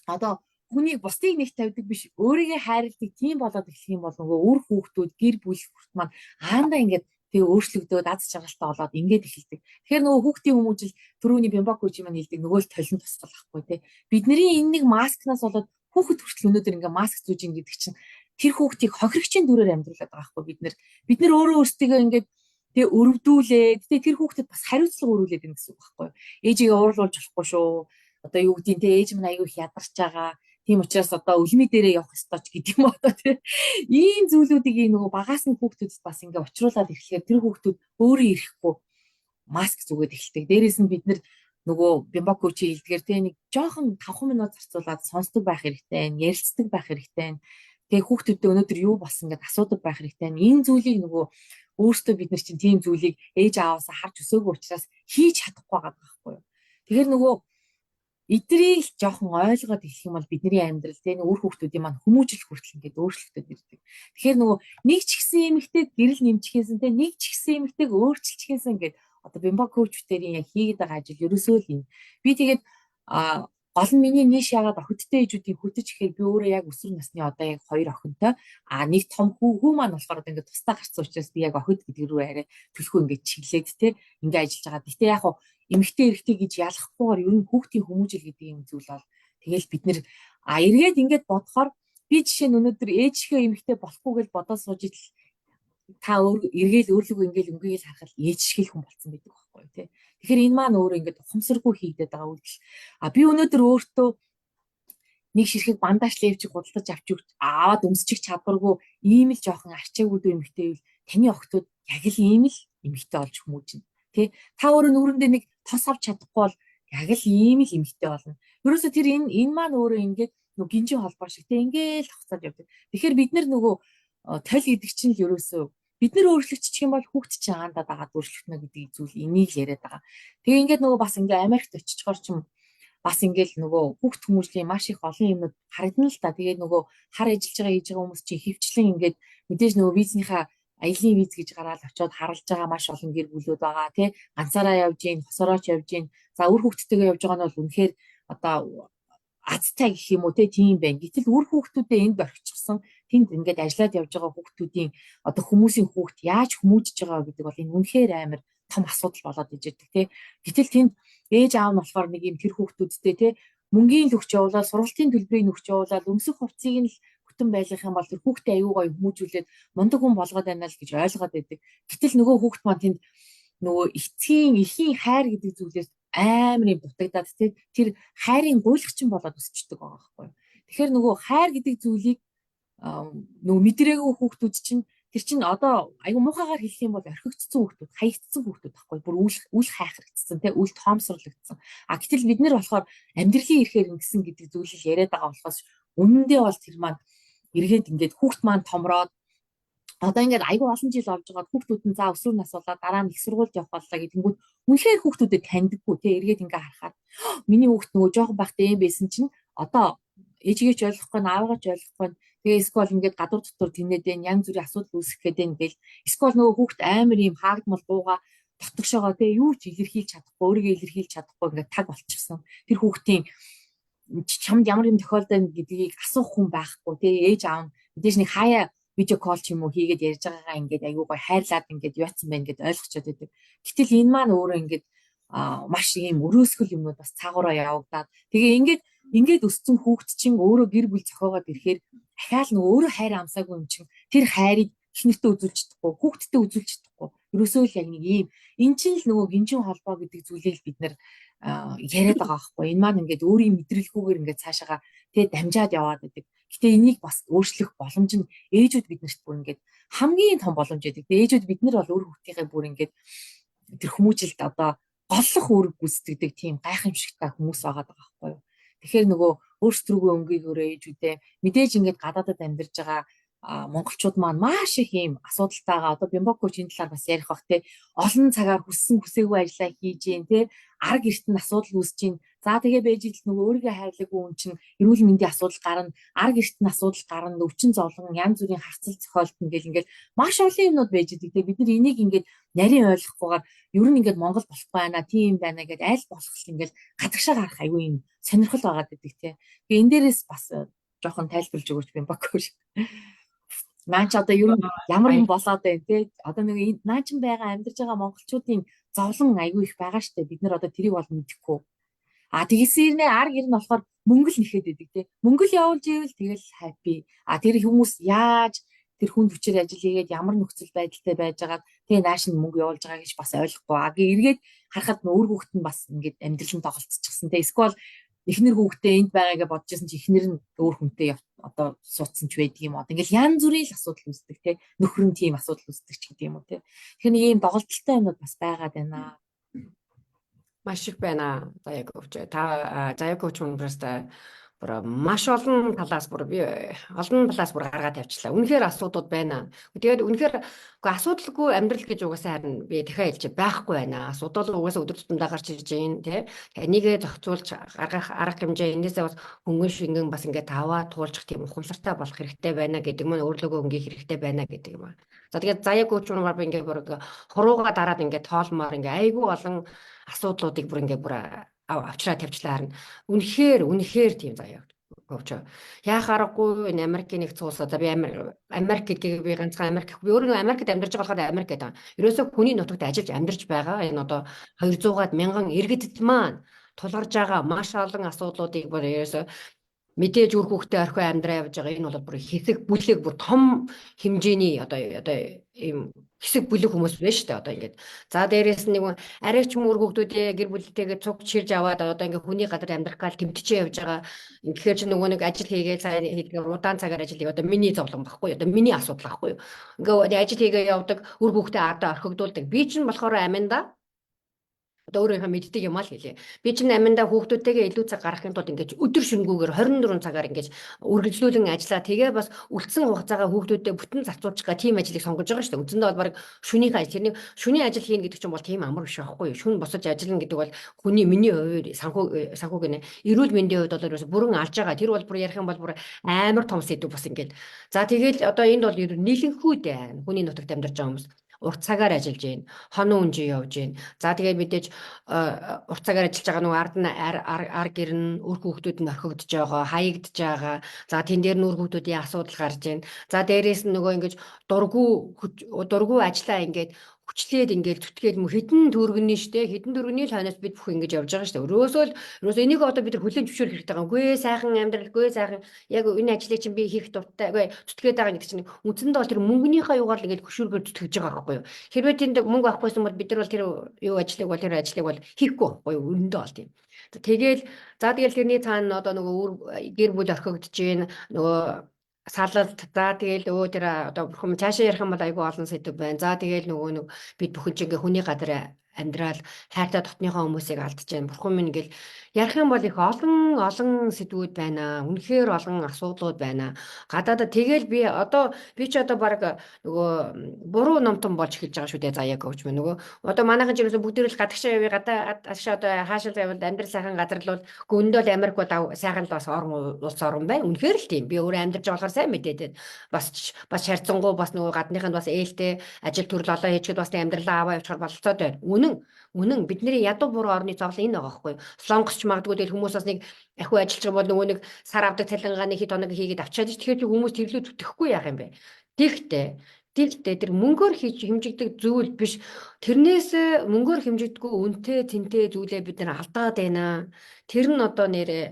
Speaker 1: одоо хүнийг бусдыг нэг тавьдаг биш өөрийгөө хайрладаг тийм болоод эхлэх юм бол нөгөө өөр хүүхдүүд гэр бүл хүрт маань аандаа ингээд тэгээ өөрчлөгдөөд аз жаргалтай болоод ингээд эхэлдэг. Тэгэхээр нөгөө хүүхдийн хүмүүжил түрүүний бимбо коуч маань хэлдэг нөгөө л толин тусгал ахгүй тий. Бидний энэ нэг маскнаас болоод хүүхэд хүртэл өнөөдөр ингээд маск зүүж ин гэдэг чинь тэр хүүхдийг хохирогчийн дүрээр амьдруулад байгаа хгүй бид нэр өөрөө өөрсдөө ингээд тэгээ өрөвдүүлээд тэгээ тэр хүүхдэд бас хариуцлага өрүүлээд байна гэсэн үг байхгүй. Ээжигээ уурлуулж болохгүй шүү. Одоо юу гэдгийг те ээж минь аягүй их ядарч байгаа. Тийм учраас одоо өлмий дээрээ явах ёстой ч гэдэг юм одоо тий. Ийм зүйлүүдийг нөгөө багаас нь хүүхдүүдэд бас ингээ учруулад ирэхээр тэр хүүхдүүд өөрөө ирэхгүй маск зүгээд эхэлдэг. Дээрээс нь бид нөгөө бимбо коучи хэлдгээр тий нэг жоохон 5 минут зарцуулаад сонсдог байх хэрэгтэй, ярилцдаг байх хэрэгтэй. Тэгээ хүүхдүүдэд өнөөдөр юу болсон гэдээ асуудаг байх хэрэгтэй. Энэ зүйлийг нөгөө өөртөө бид нар чинь тийм зүйлийг ээж ааваас харж өсөөгүй учраас хийж чадахгүй байгаа байхгүй юу. Тэгэхээр нөгөө эдрийг жоохон ойлгоод ирэх юм бол бидний амьдрал тийм өөр хүүхдүүдийн маань хүмүүжил хүртэл ингээд өөрчлөгдөд ирдэг. Тэгэхээр нөгөө нэг ч ихсэн эмэгтэйг гэрэл нэмчихээсэн тийм нэг ч ихсэн эмэгтэйг өөрчилчихээсэн ингээд одоо бимбо коучтэрийн яг хийгээд байгаа ажил ерөөсөө л юм. Би тэгээд гол нь миний нийш ягаад охидтой ээжүүдийг хөтөж ихээр би өөрөө яг өсвөр насны одоо яг 2 охинтой нэг том хүү маань болохоор одоо ингээд тусдаа гарсан учраас би яг охид гэдэг рүү арай төлхөө ингээд чиглээд те ингээд ажиллаж байгаа. Гэтэ яг эмэгтэй эрэгтэй гэж ялахгүйгээр ер нь хүүхдийн хүмүүжил гэдэг юм зүйл бол тэгэл бид нэр эргээд ингээд бодохоор би жишээ нь өнөөдөр ээжийнхээ эмэгтэй болохгүй гэж бодоод сууж идэл та эргээл өөрлөгөө ингээд өнгөйгөл харахад ээж шиг хүн болсон байдаг байхгүй юу те. Тэгэхээр энэ маань өөрөө ингээд ухамсаргүй хийгдээд байгаа үйлдэл. Би өнөөдөр өөртөө нэг ширхэг бандаж левчиг худалдаж аваад өмсчих чадваргүй ийм л жоохон арчаагүй дүү эмэгтэй байвал таны охтууд яг л ийм л эмэгтэй болж хүмүүжнэ. Тэ та өөрөө нүрэндээ нэг тос авч чадахгүй бол яг л ийм л эмэгтэй болно. Ерөөсө тэр энэ маань өөрөө ингээд нөгөө гинжин холбоо шиг тэ ингээл хавцаад явдаг. Тэгэхээр бид нөгөө тол гэдэг чинь л ерөөсөө бид нар өөрчлөгдчих юм бол хүүхд чинь аандаа дагаад өөрчлөгдөнө гэдэг зүйл энийг л яриад байгаа. Тэгээ ингээд нөгөө бас ингээ Америкт очичоор ч юм бас ингээл нөгөө хүүхд хүмүүжлийн маш их олон юмнууд харагдана л та. Тэгээ нөгөө хар ажиллаж байгаа хийж байгаа хүмүүс чинь хөвчлэн ингээд мэдээж нөгөө визнийхаа аялын виз гэж гараад очиод харалж байгаа маш олон гэр бүлүүд байгаа тий. Ганцаараа явж гин, хосорооч явж гин. За үр хүүхдтэйгээ явж байгаа нь бол үнэхээр одоо азтай гэх юм уу тийм байна. Гэтэл үр хүүхдүүдээ энд орчихсон тэнд ингээд ажиллаад явж байгаа хүүхдүүдийн одоо хүмүүсийн хүүхд яаж хүмүүжиж байгаа гэдэг бол энэ үнэхээр амар том асуудал болоод иж байдаг тий. Гэтэл тэнд ээж аав нь болохоор нэг юм тэр хүүхдүүдтэй тий мөнгөний л өгч явуулаад сургалтын төлбөрийг өгч явуулаад өмсөх хувцсыг нь л бүтэн байлгах юм бол тэр хүүхдээ аюу гай хүмүүжүүлээд мундаг хүн болгоод байна л гэж ойлгоод байдаг. Гэтэл нөгөө хүүхд маань тэнд нөгөө эхийн хайр гэдэг зүйлээс амар юм дутагдаад тэр хайрын гуйлагчин болоод өсчдөг байгаа байхгүй. Тэгэхээр нөгөө хайр гэдэг зүйлийг нөгөө мэдрээгүй хүүхдүүд чинь тэр чинь одоо айгу муухагаар хэлэх юм бол орхигдсон хүүхдүүд, хаягдсан хүүхдүүд байхгүй. Бүр үл хайхрагдсан, үл тоомсорлогдсон. Гэтэл бид нэр болохоор амьдралын ирэхээр ингэсэн гэдэг зүйлийг яриад байгаа болохоос үнэндээ бол тэр маань эргээд ингээд хүүхд маань томроод одоо ингээд айгу олон жил олж байгаа хүүхдүүд нь за өсвөр нас болоод дараа нь их сургуульд явах боллоо гэдэнгүүт үнэхээр хүүхдүүдэд таньдаггүй эргээд ингээ харахаар миний хүүхд нөгөө жоохон байхдаа юм байсан чинь одоо ээжигээ ч ойлгохгүй, аавгаа ч ойлгохгүй. Тэгээ эсвэл ингээд гадуур дотор тэнээд байна, янз бүрийн асуудал үүсэх гээд байна гэл. Эсвэл нөгөө хүүхд амар юм хаагдмал дууга дотгошоогоо юу ч илэрхийлж чадахгүй, өөрийгөө илэрхийлж чадахгүй ингээд таг болчихсон. Тэр хүүхдийн чамд ямар юм тохиолдсон гэдгийг асуух хүн байхгүй. Ээж аав нь мэдээж нэг хаяа видео кол ч юм уу хийгээд ярьж байгаагаа ингээд аюу гой хайрлаад ингээд яатсан байна гэдээ ойлгочод байдаг. Гэтэл энэ маань өөрөө ингээд маш ийм өрөөсгөл юмнууд бас цаагаараа явагдаад тэгээ ингээд өссөн хүүхэд чинь өөрөө гэр бүл зохиогоод ирэхээр ахаал нөгөө өөрөө хайр амсаагүй юм чинь тэр хайрыг эхнэртээ үзүүлж чадахгүй, хүүхэдтэй үзүүлж чадахгүй. Ерөөсөө л яг нэг ийм эн чинь л нөгөө гинжин холбоо гэдэг зүйлийг бид нэр яриад байгаа байхгүй. Энэ маань ингээд өөрийн мэдрэлгүйгээр ингээд цаашаага тэгээ дамжаад яваад байдаг. Гэтэ энийг бас өөрчлөх боломж нь ээжүүд биднэрт бүр ингээд хамгийн том боломж байдаг. Тэгээ ээжүүд бид нар бол өөр хүүхдийнхээ бүр ингээд тэр хүмүүжилд одоо голлох үүрэг гүйцэтгэдэг тийм гайхамшигтай хүмүүс байгаа байхгүй юу. Тэгэхээр нөгөө өөрсдрүүгөө өнгөйгөөрөө ээжүүдээ мэдээж ингээд гадаадад амьдарч байгаа монголчууд маань маш их ийм асуудалтайгаа одоо Бямбакоч энэ талаар бас ярих бах те олон цагаар хүссэн хүсээгүй ажиллаа хийж гин те арга эрт нь асуудал үүсэж гин за тэгээ байж ил нөгөө өөрийгөө хайрлаггүй хүн чинь эрүүл мэндийн асуудал гарна арга эрт нь асуудал гарна өвчин зовлон янз бүрийн харцал зохиолтон гэл ингээд маш олон юмнууд байж идэг те бид нар энийг ингээд нарийн ойлгохгүйгээр ер нь ингээд Монгол болохгүй байна тийм байна гэдээ аль болох ингээд гадагшаа гарах аюу юм сонирхол байгаад идэг те тэгээ энэ дээрээс бас жоохон тайлбарлаж өгөөч Бямбакоч. Наач одоо ер нь ямар юм болоод байна те одоо нэг наач байгаа амьдарч байгаа монголчуудын зовлон аягүй их байгаа штэ бид нар одоо тэрийг бол мэдэхгүй тэгээс ирнэ арга ер нь болохоор мөнгө л нэхэд байдаг те мөнгө л явуулж ивэл тэгэл хаппи тэр хүмүүс яаж тэр хүнд хүчээр ажил хийгээд ямар нөхцөл байдалтай байж байгаад тэгээ нааш нь мөнгө явуулж байгаа гэж бас ойлгохгүй эргээд харахад нөр хүүхэд нь бас ингээд амьдрал нь тоглолцчихсан те эсвэл эхнэр хүүхдээ энд байгаагаа бодож байсан чи эхнэр нь өөр хүнтэй одоо суудсан ч байдаг юм одоо ингээл янз бүрийн л асуудал үүсдэг те нөхөр нь тийм асуудал үүсдэг ч гэдэг юм уу те тэгэхээр нэг ийм доголдолтой юмуд бас байгаад байна.
Speaker 2: Маш их байна. Заяаковч Заяаковч мөнгөрөөстэй бүр маш олон талаас бүр би олон талаас бүр гаргаад тавьчлаа. Үнэхээр асуудууд байна. Тэгээд үнэхээр асуудалгүй амьдрал гэж угаасаа харин би дахиад хэлж байхгүй байна. Асуудал угаасаа өдөр тутамдаа гарч ирж байна тий. Энийгээ зохицуулж гаргах арга хэмжээ энээсээ бас хөнгөн шингэн бас ингээд таваа туулчих тийм ухамсартай болох хэрэгтэй байна гэдэг маань өөрлөгөө өнгөх хэрэгтэй байна гэдэг юм аа. За тэгээд Заяаковч маар би ингээд бүр хурууга дараад ингээд тоолмоор ингээд айгүй олон асуудлуудыг бүр ингээд бүр авчраа тавьчлаа харна. Үнэхээр тийм заяа. Говч. Яах аргагүй энэ Америкийн нэгдсэн улс одоо би Америк гэдгийг би ганцхан Америк би өөрөө Америкт амьдарч байгаа болохоор Америк гэдэг. Ерөөсөө хүний нутагт ажиллаж амьдарч байгаа энэ одоо 200-аад мянган иргэдэд маань тулгарж байгаа маш олон асуудлуудыг бүр ерөөсөө мэдээж үр хүүхдээ орхио амьдраа явж байгаа энэ бол бүр хэсэг бүлэг бүр том хэмжээний одоо ийм хэсэг бүлэг хүмүүс байна шүү дээ одоо ингээд за дээрээс нэг арайч мөр хүүхдүүдээ гэр бүлтэйгээ цуг чирж аваад одоо ингээд хүний гадар амьдрах гал тэмтчээ явж байгаа тэгэхээр чи нөгөө нэг ажил хийгээ цаа хийдэг удаан цагаар ажил хийгээ одоо миний зовлон багхгүй одоо миний асуудал багхгүй ингээд ажил хийгээ явдаг үр хүүхдээ ардаа орхигдуулдаг би чинь болохоор аминда одоо өөрийнхөө мэддэг юм аа л хэлээ. Би чинь аминдаа хүүхдүүдтэйгээ илүү цаг гаргахын тулд ингэж өдөр шөнөгөөр 24 цагаар ингэж үргэлжлүүлэн ажиллаа. Тэгээ бас үлдсэн хугацаагаа хүүхдүүдэд бүтэн зарцуулж байгаа тийм ажлыг сонгож байгаа шүү дээ. Үндсэндээ бол баг шөнийхөө ажил тэрний шөнийн ажил хийн гэдэг чинь бол тийм амар биш байхгүй юу? Шөнө босож ажиллана гэдэг бол миний хувьд санхүү гэнэ. Эрүүл мэндийн хувьд бол ерөөсө бүрэн алж байгаа. Тэр бол бүр ярих юм бол бүр амар том сэдв бас ингэж. За тэгэл одоо энд бол нийлэнхүү дээ. Хүний нутагт амьдарч байгаа хүмүүс урт цагаар ажиллаж байна. Хоноо үнжи явж байна. За тэгээд мэдээж урт цагаар ажиллаж байгаа нөгөө ард нь ар гэр нь үр хүүхдүүд нь орхигдож байгаа, хаягдж байгаа. За тэн дээр нь үр хүүхдүүдийн асуудал гарч байна. За дээрээс нь нөгөө ингэж дургу ажиллаа ингээд хүчлээд ингээд зүтгээд хідэн төгрөгний штэ хідэн төгрөгний л хойноос бид бүх ингэж явж байгаа штэ. Өрөөсөө энийг одоо бид нар хүлээн зөвшөөрөх хэрэгтэй байгаа. Үгүй сайхан амьдралгүй сайхан яг энэ ажлыг чинь би хийх дуртай. Үгүй зүтгээд байгаа гэдэг чинь үндсэндээ бол тэр мөнгөнийхөө югаар л ингэж хөшөөргөөр зүтгэж байгаа байхгүй юу. Хэрвээ тэнд мөнгө авахгүйсэн бол бид нар бол тэр тэр ажлыг бол хийхгүй байхгүй юу. Өрөндөө бол тийм. Тэгэл за тэгэл тэрний цаана одоо нөгөө гэр бүл орхигдож байна. Нөгөө салалт за тэгэл тэр одоо бурхан цаашаа ярих юм бол айгүй олон сэдв байна. За тэгэл нөгөө бид бүхэн ч ингээ хүний гадар амьдрал хайртай дотныхоо хүмүүсийг алдаж байна. Бурхан минь ингээл ярих юм бол их олон сэдвүүд байна. Үнэхээр олон асуудлууд байна. Гадаадаа тэгэл би ч одоо баг нөгөө буруу номтон болж эхэлж байгаа шүү дээ. Заяа говч мэн нөгөө одоо манайхан ч ерөөсө бүгдээр л гадагшаа явъя гадагшаа одоо хаашаа байвал амьдрал сайхан газар л бол гүндөө л Америк бол сайхан л бас улс орн байна. Үнэхээр л тийм. Би өөрөө амьдарч болохоор сайн мэдээд бас шаарцсангуу бас нөгөө гадныханд бас ээлтэй ажил төрөл олоо хийчихэд бас амьдралаа аваа явуулахар болцоод байна. үнэн бидний ядуу буруу орны зовлон энэ байгаа байхгүй юу? Солонгосч магадгүй тэгэл хүмүүс бас нэг ахиу ажиллаж байгаа бол нөгөө нэг сар авдаг цалингааны хэд хоног хийгээд авчаад ич тэгэхээр чи хүмүүс тэрлүү зүтгэхгүй яах юм бэ? Тэгтээ тэр мөнгөөр хийж хэмжигдэх зүйл биш. Тэрнээс мөнгөөр хэмжигдэггүй үнэтэй тэнтэй зүйлээ бид нар алдаад байна. Тэр нь одоо нэрээ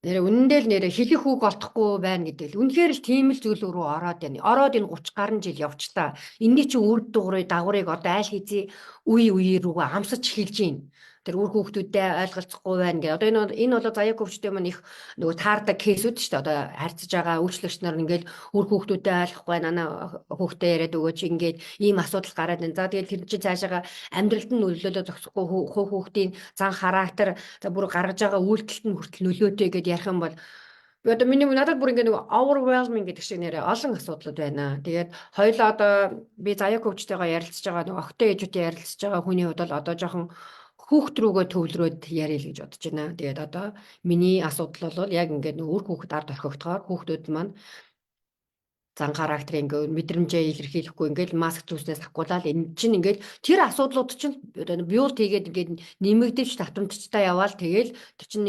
Speaker 2: үнэндээ л нэрээ хэлэх үг олдохгүй байна гэдэг л. Үнэхээр л тийм л зүйл рүү ороод байна. Ороод энэ 30 гаруй жил явчлаа. Энэний чинь үр дагаврыг одоо аль хэзээ үе рүүгээ амсаж эхэлж байна. Тэр үр хүүхдүүдэд ойлголцохгүй байна гэх. Одоо энэ бол заяа хөвчтэй маань их нөгөө таардаг кейсүүд шүү дээ. Одоо харьцаж байгаа үйлчлэгч нар ингээл үр хүүхдүүдэд ойлгохгүй нана хүүхдээ яриад өгөөч ингээд ийм асуудал гараад байна. За тэгээд тэр чинь цаашаага амьдралд нь нөлөөлөө зогсохгүй хүүхдийн зан характер за бүр гаргаж байгаа үйлдэлт нь хүртэл нөлөөтэй гэдээ ярих юм бол би одоо надад бүр ингээд нэг overwhelming гэдэг шиг нэрээ олон асуудлууд байна. Тэгээд хоёулаа одоо би заяа хөвчтэйгээ ярилцж байгаа нөгөө охтой ээжүүдтэй ярилцж байгаа хүний хувьд бол одоо жоохон хүүхд рүүгээ төвлөрөөд яриа л гэж бодож байна. Тэгээд одоо миний асуудал бол яг ингээд нөгөө үр хүүхэд ард орхигдохоор хүүхдүүд маань зан характер ингээд мэдрэмжээ илэрхийлэхгүй ингээд маск зүүснээс авахгүйлаа энэ чинь ингээд тэр асуудлууд чинь биолт хийгээд ингээд нэмэгдэж татамжтай яваал тэгээл тэр чинь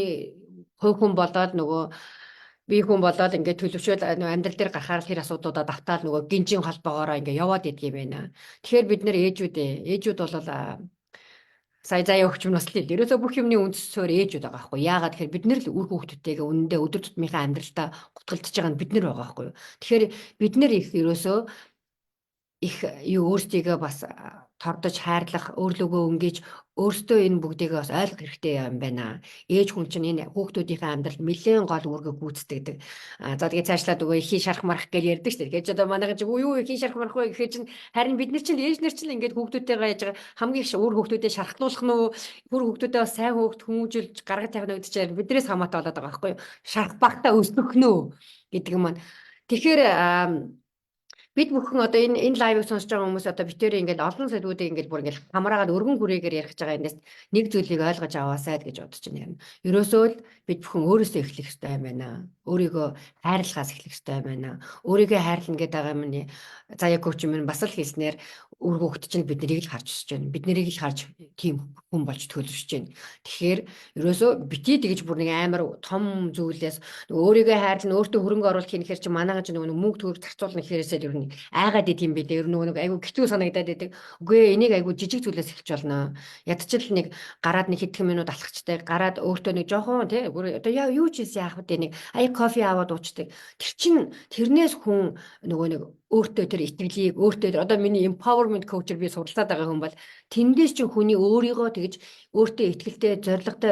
Speaker 2: хувь хүн болоод нөгөө бие хүн болоод ингээд төлөвшөөл амьдрал дээр гарахаар тэр асуудлуудаа давтаал нөгөө гинжин холбоогоороо ингээд яваад идэх юм байна. Тэгэхээр бид нэр ээжүүд бол сая заяа өгч юм бас л ерөөсөө бүх юмны үндсөөр ээжүүд байгаа байхгүй. Яагаад тэгэхээр бид нэр л үр хүүхдүүдтэйгээ үнэндээ өдөр тутмынхаа амьдралдаа гутгалдаж байгаа нь бид нар байгаа байхгүй. Тэгэхээр бид нэр их ерөөсөө их өөрсдийгөө бас тордож хайрлах, өөрлөгөө өнгөж өөртөө энэ бүгдийг бас ойлгох хэрэгтэй юм байна. Ээж хүн чинь энэ хүүхдүүдийнхээ амьдралд нэлээд гол үүрэг гүйцэтгэдэг. За тэгээ цаашлаад өгөө ихий шарах марах гэж ярьдаг шүү дээ. Гэж одоо манайхан чи юу ихий шарах марах вэ гэхэд чинь харин бид нар чинь ээжнэр чинь ингээд хүүхдүүдтэйгээ яаж байгаа хамгийн их үр хүүхдүүдэд шархлуулах нь үр хүүхдүүдээ бас сайн хүүхд хүмүүжүүлж гаргаж тавих нь гэдэг чинь биднээс хамаатай болоод байгаа байхгүй юу? Шарах багтаа өсөх нь гэдэг юм маань. Тэгэхээр бид бүхэн одоо энэ лайвыг сонсож байгаа хүмүүс одоо битээр ингээд олон сэдвүүдийг ингээд бүр ингээд хамраагаад өргөн хүрээгээр ярих байгаа юмнаас нэг зүйлийг ойлгож аваасай гэж бодож байна. Ерөөсөө л бид бүхэн өөрөөсөө эхлэх хэрэгтэй юм байна. Өөрийгөө хайрлахаас эхлэх хэрэгтэй юм байна. Өөрийгөө хайрлана гэдэг байгаа юм. Заяа коуч минь бас л хэлснээр үр хүүхэд чинь бид нарыг л харж өсөж байна. Бид нарыг л харж тийм хүн болж төлөвшөж байна. Тэгэхээр ерөөсөө бити тэгж бүр нэг амар том зүйлээс өөрийгөө хайрлан өөртөө хөрөнгө оруулах гэхээр чи манайхан ч нөгөө мөнгө төгрөг зарцуулна гэхээрээсээ ер нь айгаад идэм бэ. Тэр нөгөө айгу гитүү санагдаад байдаг. Үгүй энийг айгу жижиг зүйлээс эхэлж болно. Ядчил нэг гараад нэг хэдхэн минут алхахчтай гараад өөртөө нэг жоохон тий одоо юу ч хийсэн яах вэ нэг ая кофе аваад уучдаг. Тэр чин тэрнээс хүн нөгөө нэг өөртөө тэр итгэлийг өөртөө одоо миний empowerment coach би судалцаад байгаа хүн бол тэндээс чинь хүний өөрийгөө тэгж өөртөө итгэлтэй,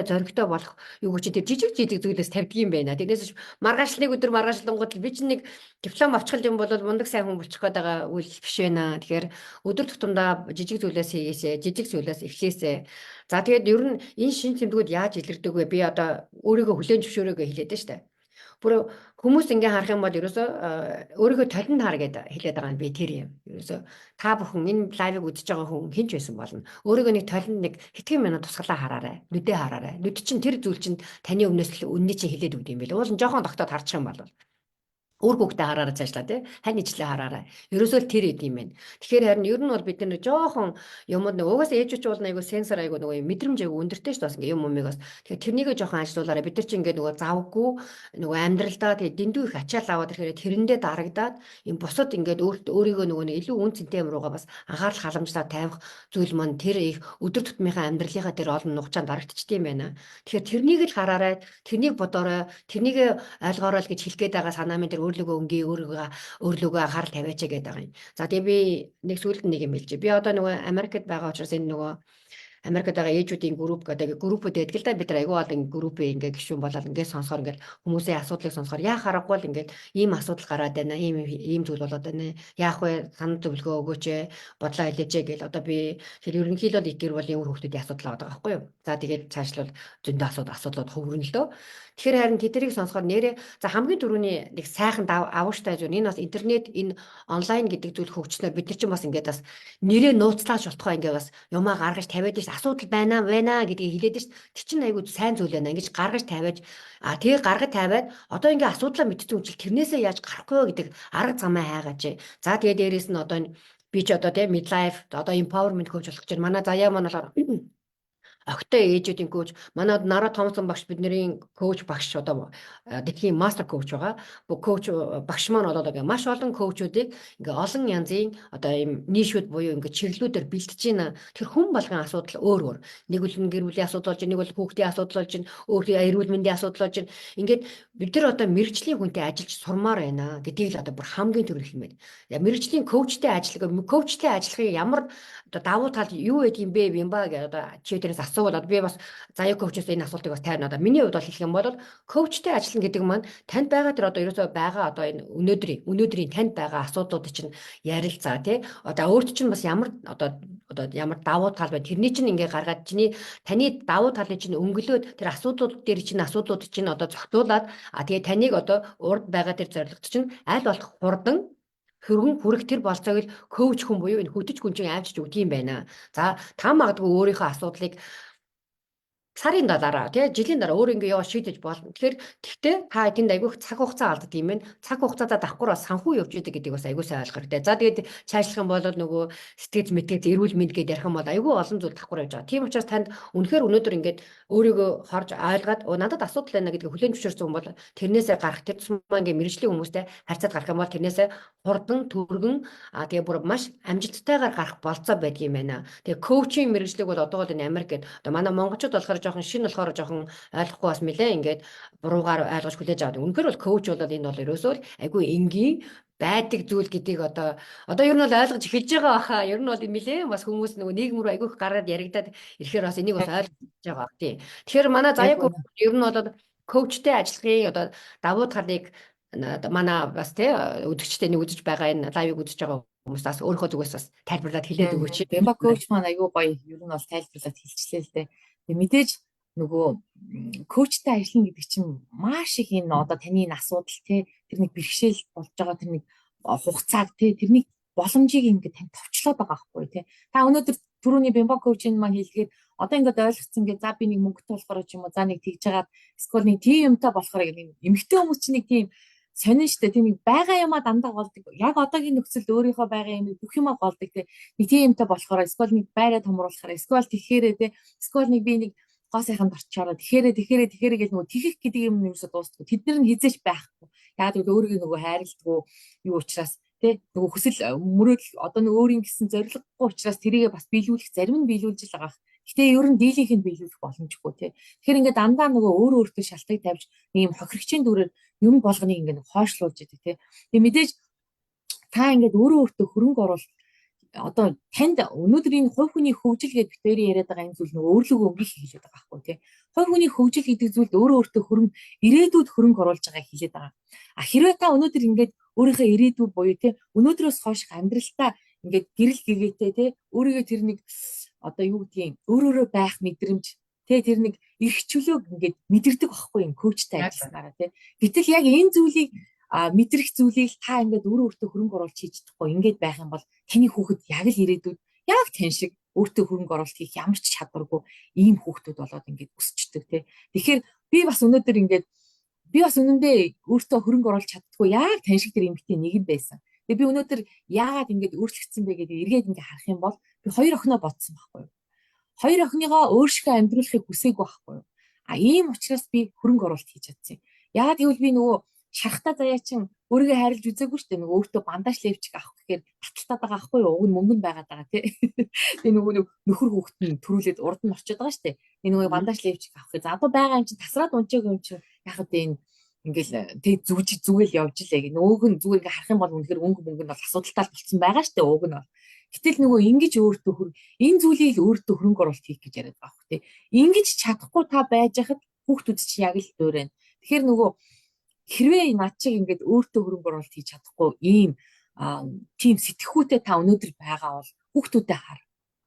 Speaker 2: зоригтой болох юу гэж тэр жижиг зүйлээс тавьдаг юм байна. Тэрнээс маргаашлыг өдөр маргаашлангууд би чинь нэг диплом авчих юм бол мундаг сайн хүн болчих гээд байгаа үйл биш байна. Тэгэхээр өдөр тутамдаа жижиг зүйлээс хийгээсэй, жижиг зүйлээс эхлээсэй. За тэгээд ер нь энэ шин тэмдгүүд яаж илэрдэг вэ? Би одоо өөрийгөө хүлээн зөвшөөрөөгөө хэлээд байна шүү дээ. Бүр хүмүүс ингээ харах юм бол ерөөсөө өөрийгөө толинд хар гэдээ хэлээд байгаа нь би тэр юм. Ерөөсөө та бүхэн энэ лайвыг үзэж байгаа хүн хинч байсан болно. Өөрийгөө нэг толинд нэг хэдхэн минут тусгалаа хараарай. Нүдээ хараарай. Нүд чинь тэр зүйл чинь таны өмнөөс л үнний чинь хэлээд өгд юм байл. Уул нь жоохон тогтоод харчих юм бол үр хүүхдээ хараараа цаашлаа тий хань ижлээ хараараа ерөөсөө л тэр идэм юм байна. Тэгэхээр харин ер нь бол бид нар жоохон юмуд нэг угаасаа ээжүүч бол айгу сенсор айгу нөгөө мэдрэмж айгу өндөртэй шүү дээ бас ингээ юм бас тэгэхээр тэрнийг жоохон ажилуулаарай. Бид нар чи ингээ нөгөө завгүй нөгөө амьдралдаа тэгээ дэндүү их ачаал аваад ирэхээр тэрэндээ дарагдаад юм бусад ингээд өөрийгөө нөгөө нэг илүү үн цэнтэй юм руугаа бас анхаарал халамжлаа тавих зүйл маань тэр их өдөр тутмынхаа амьдралынхаа тэр олон нухчаанд дарагдчихдээ юм байна. Тэгэхээр тэрнийг л хараарай, тэрнийг бодоорой, тэрнийг ойлгоорой л гэж хэлэх гээд байгаа санаа минь өөрлөгөө өнгий өөрлөгөө анхаарал тавиач гэдэг байгаа юм. За тэгээ би нэг сүүлд нэг юм хэлж. Би одоо нөгөө Америкт байгаа учраас энэ нөгөө Америкт байгаа ээжүүдийн групп гэдэг группүүд байдаг л да бид нар айгүй олон группээ ингээ гишүүн болоод ингээ сонсохоор ингээ хүмүүсийн асуудлыг сонсохоор яах аргагүй л ингээ ийм асуудал гараад байна ийм зүйл болоод байна яах вэ санал зөвлөгөө өгөөч бодлоо хэлээч гэл одоо би тэр ерөнхийдөө их гэр бүлийн үр хүүхдүүдийн асуудал байгаа байхгүй юу. За тэгээд цаашлал зөндөө асуудлууд хөвөрнө л дөө. Тэгэхээр харин тэднийг сонсохоор нэрээ за хамгийн түрүүний нэг сайхан авууштай зүйл энэ бас интернет энэ онлайн гэдэг зүйл хөгжснөөр бид нар ч бас ингээд бас нэрээ нууцлааж болтохоо ингээд бас юмаа гаргаж тавиад ш асуудал байна гэдгийг хэлээд ш тэр чинь айгүй сайн зүйл байна ингэж гаргаж тавиаж тэгээ гаргаж тавиад одоо ингээд асуудлаа мэдсэн үчил тэрнээсээ яаж гарахгүй вэ гэдэг арга замаа хайгаач. За тэгээ дээрээс нь одоо би ч одоо тийм midlife одоо empowerment coach болох гэж байна. Манай заяа маань болохоор огтой ээжүүдийн коуч, манай Нара Томсон багш бидний коуч багш одоо дэлхийн мастер коуч байгаа. Коуч багш маань болоод ингээ маш олон коучуудыг ингээ олон янзын одоо ийм нишүүд буюу ингээ чиглэлүүдээр бэлтэж байна. Тэр хүн болгон асуудал өөр өөр. Нэг бол гэр бүлийн асуудал болж, нэг бол хүүхдийн асуудал болж, өөрийн эрүүл мэндийн асуудал болж. Ингээд бид нар одоо мэрэгжлийн хүнтэй ажиллаж сурмаар байна гэдгийг л одоо бүр хамгийн түрүүнд хэлмээр. Мэрэгжлийн коучтэй ажиллахын ямар одоо давуу тал юу гэдэг юм бэ гэх одоо чи тэрээс асуувал би бас заяа коучоос энэ асуултыг бас тайрна. Одоо миний хувьд бол хэлэх юм бол коучтэй ажиллана гэдэг маань танд байгаа тэр одоо ерөөсөө байгаа одоо энэ өнөөдрийн танд байгаа асуудлууд чинь ярилцаа тий. Одоо өөрт чинь бас ямар ямар давуу тал байна. Тэрний чинь ингээ гаргаад таны давуу талыг чинь өнгөлөөд тэр асуудлууд чинь одоо зохицуулаад тэгээ таныг одоо урд байгаа тэр зорилгот чинь аль болох хурдан хүрэх тэр болцоог л коуч хүн буюу энэ хөтөч хүн чинь аавчиж өгдөг юм байна. За та магадгүй өөрийнхөө асуудлыг сарын дараа жилийн дараа өөр ингээ яваа шийдэж болно. Гэхдээ та тэнд айгүйх цаг хугацаа алддаг юм байна. Цаг хугацаадаа давхар бас санхүү явж идэг гэдгийг бас айгүй сайн ойлгох хэрэгтэй. За тэгээд цаашлах юм бол нөгөө сэтгэл мэтгэл эрүүл мэнд гэдээ ярих юм бол айгүй олон зүйл давхар явж байгаа. Тийм учраас танд үнэхээр өнөөдөр ингээд өөрийгөө харж ойлгоод надад асуудал байна гэдгийг хүлээн зөвшөөрсөн хүн бол тэрнээсээ гарах тэр тусмаа ингээ мэрэгжлийн хүмүүстэй харьцаад гарах юм бол тэрнээсээ хурдан түргэн тэгээ бүр маш амжилттайгаар гарах болцоо байдаг юм байна. Тэгээ коучинг мэрэгжлийг бол одоо бол энэ Америк гэдэг одоо манай монголчууд болохоор жоохон шинэ болохоор жоохон ойлгохгүй бас нэлээ ингээд буруугаар ойлгож хүлээж авдаг. Үнэхээр бол коуч бол энэ бол ерөөсөө айгүй энгийн байдаг зүйл гэдгийг одоо ер нь бол ойлгож эхэлж байгаа баха. Ер нь бол нэлээ бас хүмүүс нөгөө нийгэм рүү айгүйх гараад яригадаад ирэхээр бас энийг бас ойлгож байгаа тий. Тэгэхээр манай заяа коуч ер нь бол коучтэй ажиллахын одоо давуу талыг манай бас тий үзэгчтэй нэг үзэж байгаа энэ лайвыг үзэж байгаа хүмүүс бас өөрийнхөө зүгээс бас тайлбарлаад хэлээд өгөөч.
Speaker 1: Бэмба коуч маань айгүй гоё ер нь бол тайлбарлаад хэлчихлээ л дээ. Тэгээ мэдээж нөгөө коучтай ажиллана гэдэг чинь маш их энэ одоо таны энэ асуудал тий тэр нэг бэрхшээл болж байгаа тэр нэг хугацааг тий тэрний боломжийг ингээд тань товчлоод байгаа байхгүй тий. Та өнөөдөр түрүүний бэмба коучинг маань хэлгээд одоо ингээд ойлгоцсон ингээд за би нэг мөнгөтэй болохоор ч юм уу за нэг тэгж жагаад эсвэл нэг тийм юмтай болохоор нэг эмэгтэй хүмүүс чинь нэг тийм сонин штэ тийм нэг байгаа юмаа дандаа голдог. Яг одоогийн нөхцөлд өөрийнхөө байгаа юм бүх юмаа голдог тий. Нэг тийм юмтай болохоор эсвэл нэг байраа томруулахаар эсвэл тэгэхээр тий эсвэл нэг би нэг гоо сайханд орчороо тэгэхээр гэж нөгөө тихэх гэдэг юм юмсаа дуустдаг. Тэд нар нь хизээч байхгүй. Яг л өөрийгөө нөгөө хайрладаг юу учраас тий нөгөө хүсэл мөрөөдөл одоо нөгөө өөрийн гэсэн зорилгогүй учраас тэрийгээ бас биелүүлэх зарим нь биелүүлж л байгаа. Гэтэ ер нь дийлийнх нь биелүүлэх боломжгүй тий. Тэгэхээр ингээд дандаа нөгөө өөртөө шалтгаан тавьж ийм хохирогчийн дүрээр юм болгоныг ингээд хойшлуулж идэг тий. Тэгээ мэдээж та ингээд өөртөө хөрөнгө оруулалт одоо танд өнөөдрийн хувь хүний хөгжил гэдэг битүүрийн яриад байгаа энэ зүйл нөгөө өөрлөгөө өнгөлөх хэлээд байгаа байхгүй тий. Хувь хүний хөгжил гэдэг зүйлд өөртөө ирээдүйд хөрөнгө оруулж байгааг хэлээд байгаа. Хэрвээ та өнөөдөр ингээд өөрийнхөө ирээдүй буюу тий өнөөдрөөс хойш амьдралдаа ингээд гэрэл гэгээтэй тий өөрийгөө тэр нэг одоо юу гэдгийг өөрөөрөө байх мэдрэмж тий тэр нэг эрх чөлөөг ингээд мэдэрдэг байхгүй юм коучтай ажилласнараа тий. Гэтэл яг энэ зүйлийг мэдрэх зүйлийг та ингээд өөртөө хөрөнгө оруулалт хийж чадахгүй ингээд байх юм бол таны хүүхэд яг л ирээдүйд яг тань шиг өөртөө хөрөнгө оруулалт хийх ямар ч чадваргүй ийм хүүхдүүд болоод ингээд өсчдөг тий. Тэгэхээр би бас үнэндээ өөртөө хөрөнгө оруулалт чаддгүй яг тань шиг тэр эмэгтэй нэг юм байсан. Тэгээ би өнөөдөр яагаад ингээд өөрчлөгдсөн бэ гэдэг эргээд ингээд харах юм бол би 2 охиноо бодсон байхгүй юу. 2 охиныгоо өөрсдөө амьдруулахыг хүсээгүй байхгүй юу. Ийм учраас би хөрөнгө оруулалт хийж чадсан. Яагаад гэвэл би нөгөө шарахтаа заяа чин өөрийгөө хайрлж үзээгүй шүү дээ. Нөгөө өөртөө бандаж левчик авах гэхээр таталтаад байгаа байхгүй юу? Уг нь мөнгөнд байгаад байгаа тий. Тэгээ нөгөө нөхөр хүүхэд нь төрүүлээд урд нь орчод байгаа шүү дээ. Тэгээ нөгөө бандаж левчик авах гэж одоо байгаа юм чин тасраад унчаагүй юм чин яг одоо энэ ингээл тэг зүгэл явж илээ. Нөгөөг нь зүгээр ингээ харах юм бол үнэхээр мөнгө нь бол асуудалтай болцсон байгаа шүү дээ. Уг нь бол. Гэтэл нөгөө ингэж энэ зүйлийг өөртөө хөрөнгө оруулалт хийх гэж яриад байгаа хөх тий. Ингэж чадахгүй та байж хахад хүүхдүүд чинь яг л дуурайна. Тэгэхээр нөгөө хэрвээ над чиг ингээд өөртөө хөрөнгө оруулалт хийж чадахгүй ийм тийм сэтгхүүтэй та өнөөдөр байгаа бол хүүхдүүдэд хар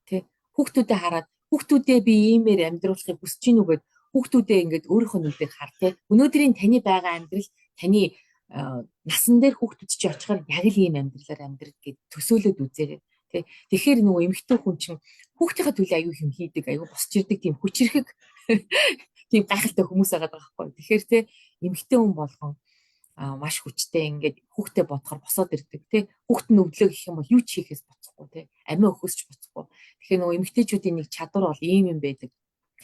Speaker 1: тий хүүхдүүдэд хараад хүүхдүүдээ би иймээр амьдруулахыг хүсэж гинүү гэд хүүхдүүдээ ингээд өөрийнхөө нүдээр хар тий өнөөдрийн таны байгаа амьдрал таны насан дээр хүүхдүүд чи очихоор яг л ийм амьдралаар амьдрал гэд төсөөлөд үзээрэй тий тэгэхээр нөгөө эмэгтэй хүн чинь хүүхдийнхээ төлөө аюу юм хийдэг аюу босч ирдэг тийм хүчрэхэг тийм гайхалтай хүмүүс байгаа байхгүй. Тэгэхээр те эмэгтэй хүн болгон маш хүчтэй ингээд хүүхдээ бодохоор босоод ирдэг те хүүхд нь өвдлөө гэх юм бол юу ч хийхээс боцохгүй. буцахгүй тий. Амиа өхөсч буцахгүй. Тэгэхээр нөгөө эмэгтэйчүүдийн нэг чадвар бол ийм юм байдаг.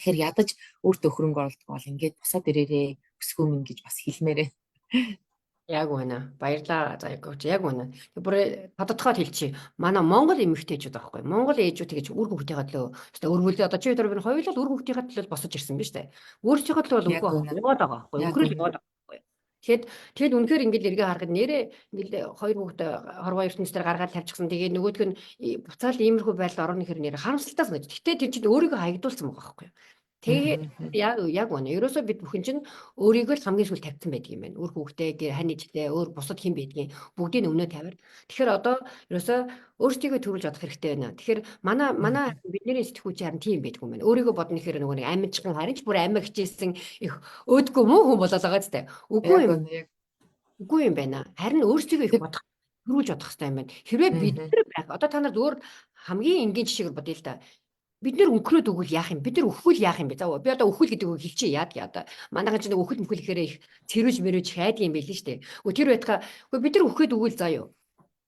Speaker 1: Тэгэхээр ядаж өөртөө хөрөнгө оруулдаг бол ингээд босоод ирээрээ өсгөө минь гэж бас хэлмээрээ.
Speaker 2: Яг үнэ. Баярлалаа заяагч. Яг үнэ. Тэг бүр тодотгоод хэлчихье. Манай Монгол эмэгтэйчүүд байхгүй. Монгол ээжүүд тэгэж үр хүүхдийнхээ төлөө өргөлөө одоо чи өдөр би хоёулаа үр хүүхдийнхээ төлөө босож ирсэн биз дээ. Өөрсдийнхөө төлөө бол
Speaker 1: Яг
Speaker 2: үгүй
Speaker 1: үнэ.
Speaker 2: байхгүй. Яваад байгаа байхгүй.
Speaker 1: Яг
Speaker 2: Өгрөл
Speaker 1: үнэ.
Speaker 2: яваад байгаа байхгүй. Тэгэхэд үнэхээр ингээд эргээ харахад нэрээ ингээд хоёр хүүхд хорвоо ертөнцийн гаргаад тавьчихсан. Тэгээд нөгөөдг нь буцаал иймэрхүү байдал орно гэхээр нэрээ харамсалтай санагдаж. Гэтэ тэр чинь өөрийгөө хаягдуулсан байгаа байхгүй. Тэгээд яг үнэ. Ерөөсөө бид бүхэн чинь өөрийгөө л хамгийн сүүл тавьсан байдаг юм байна. Өөр хүүхдээ хань ижтэй өөр бусад хэн байдгийг бүгдийг өмнө тавиар. Тэгэхээр одоо ерөөсөө өөрсдийгөө төрүүлж бодох хэрэгтэй байна. Тэгэхээр манай бидний сэтгүүч харин тийм байдгүй юм байна. Өөрийгөө бодно гэхээр нөгөө нэг амжигхан харин ч бүр амиа хичээсэн их өөдгөө муу хүн болоод байгаа зү. Үгүй юм. Үгүй юм байна. Харин өөрсдийгөө их бодох төрүүлж бодох хэрэгтэй юм байна. Хэрвээ бид нар байх одоо та нарт өөр хамгийн энгийн жишээг бодъё л да. Бид нэр өнхрөөд өгвөл яах юм? Бид нар өхвөл яах юм бэ? За би одоо өхвөл гэдэг үг хэлчихье яа одоо. Манайхан ч нэг өхөл мөхөл гэхээр их цэрүүж мэрүүж хайдаг юм байл л шүү дээ. Тэр байтгаа бид нар өхөд өгвөл заа юу?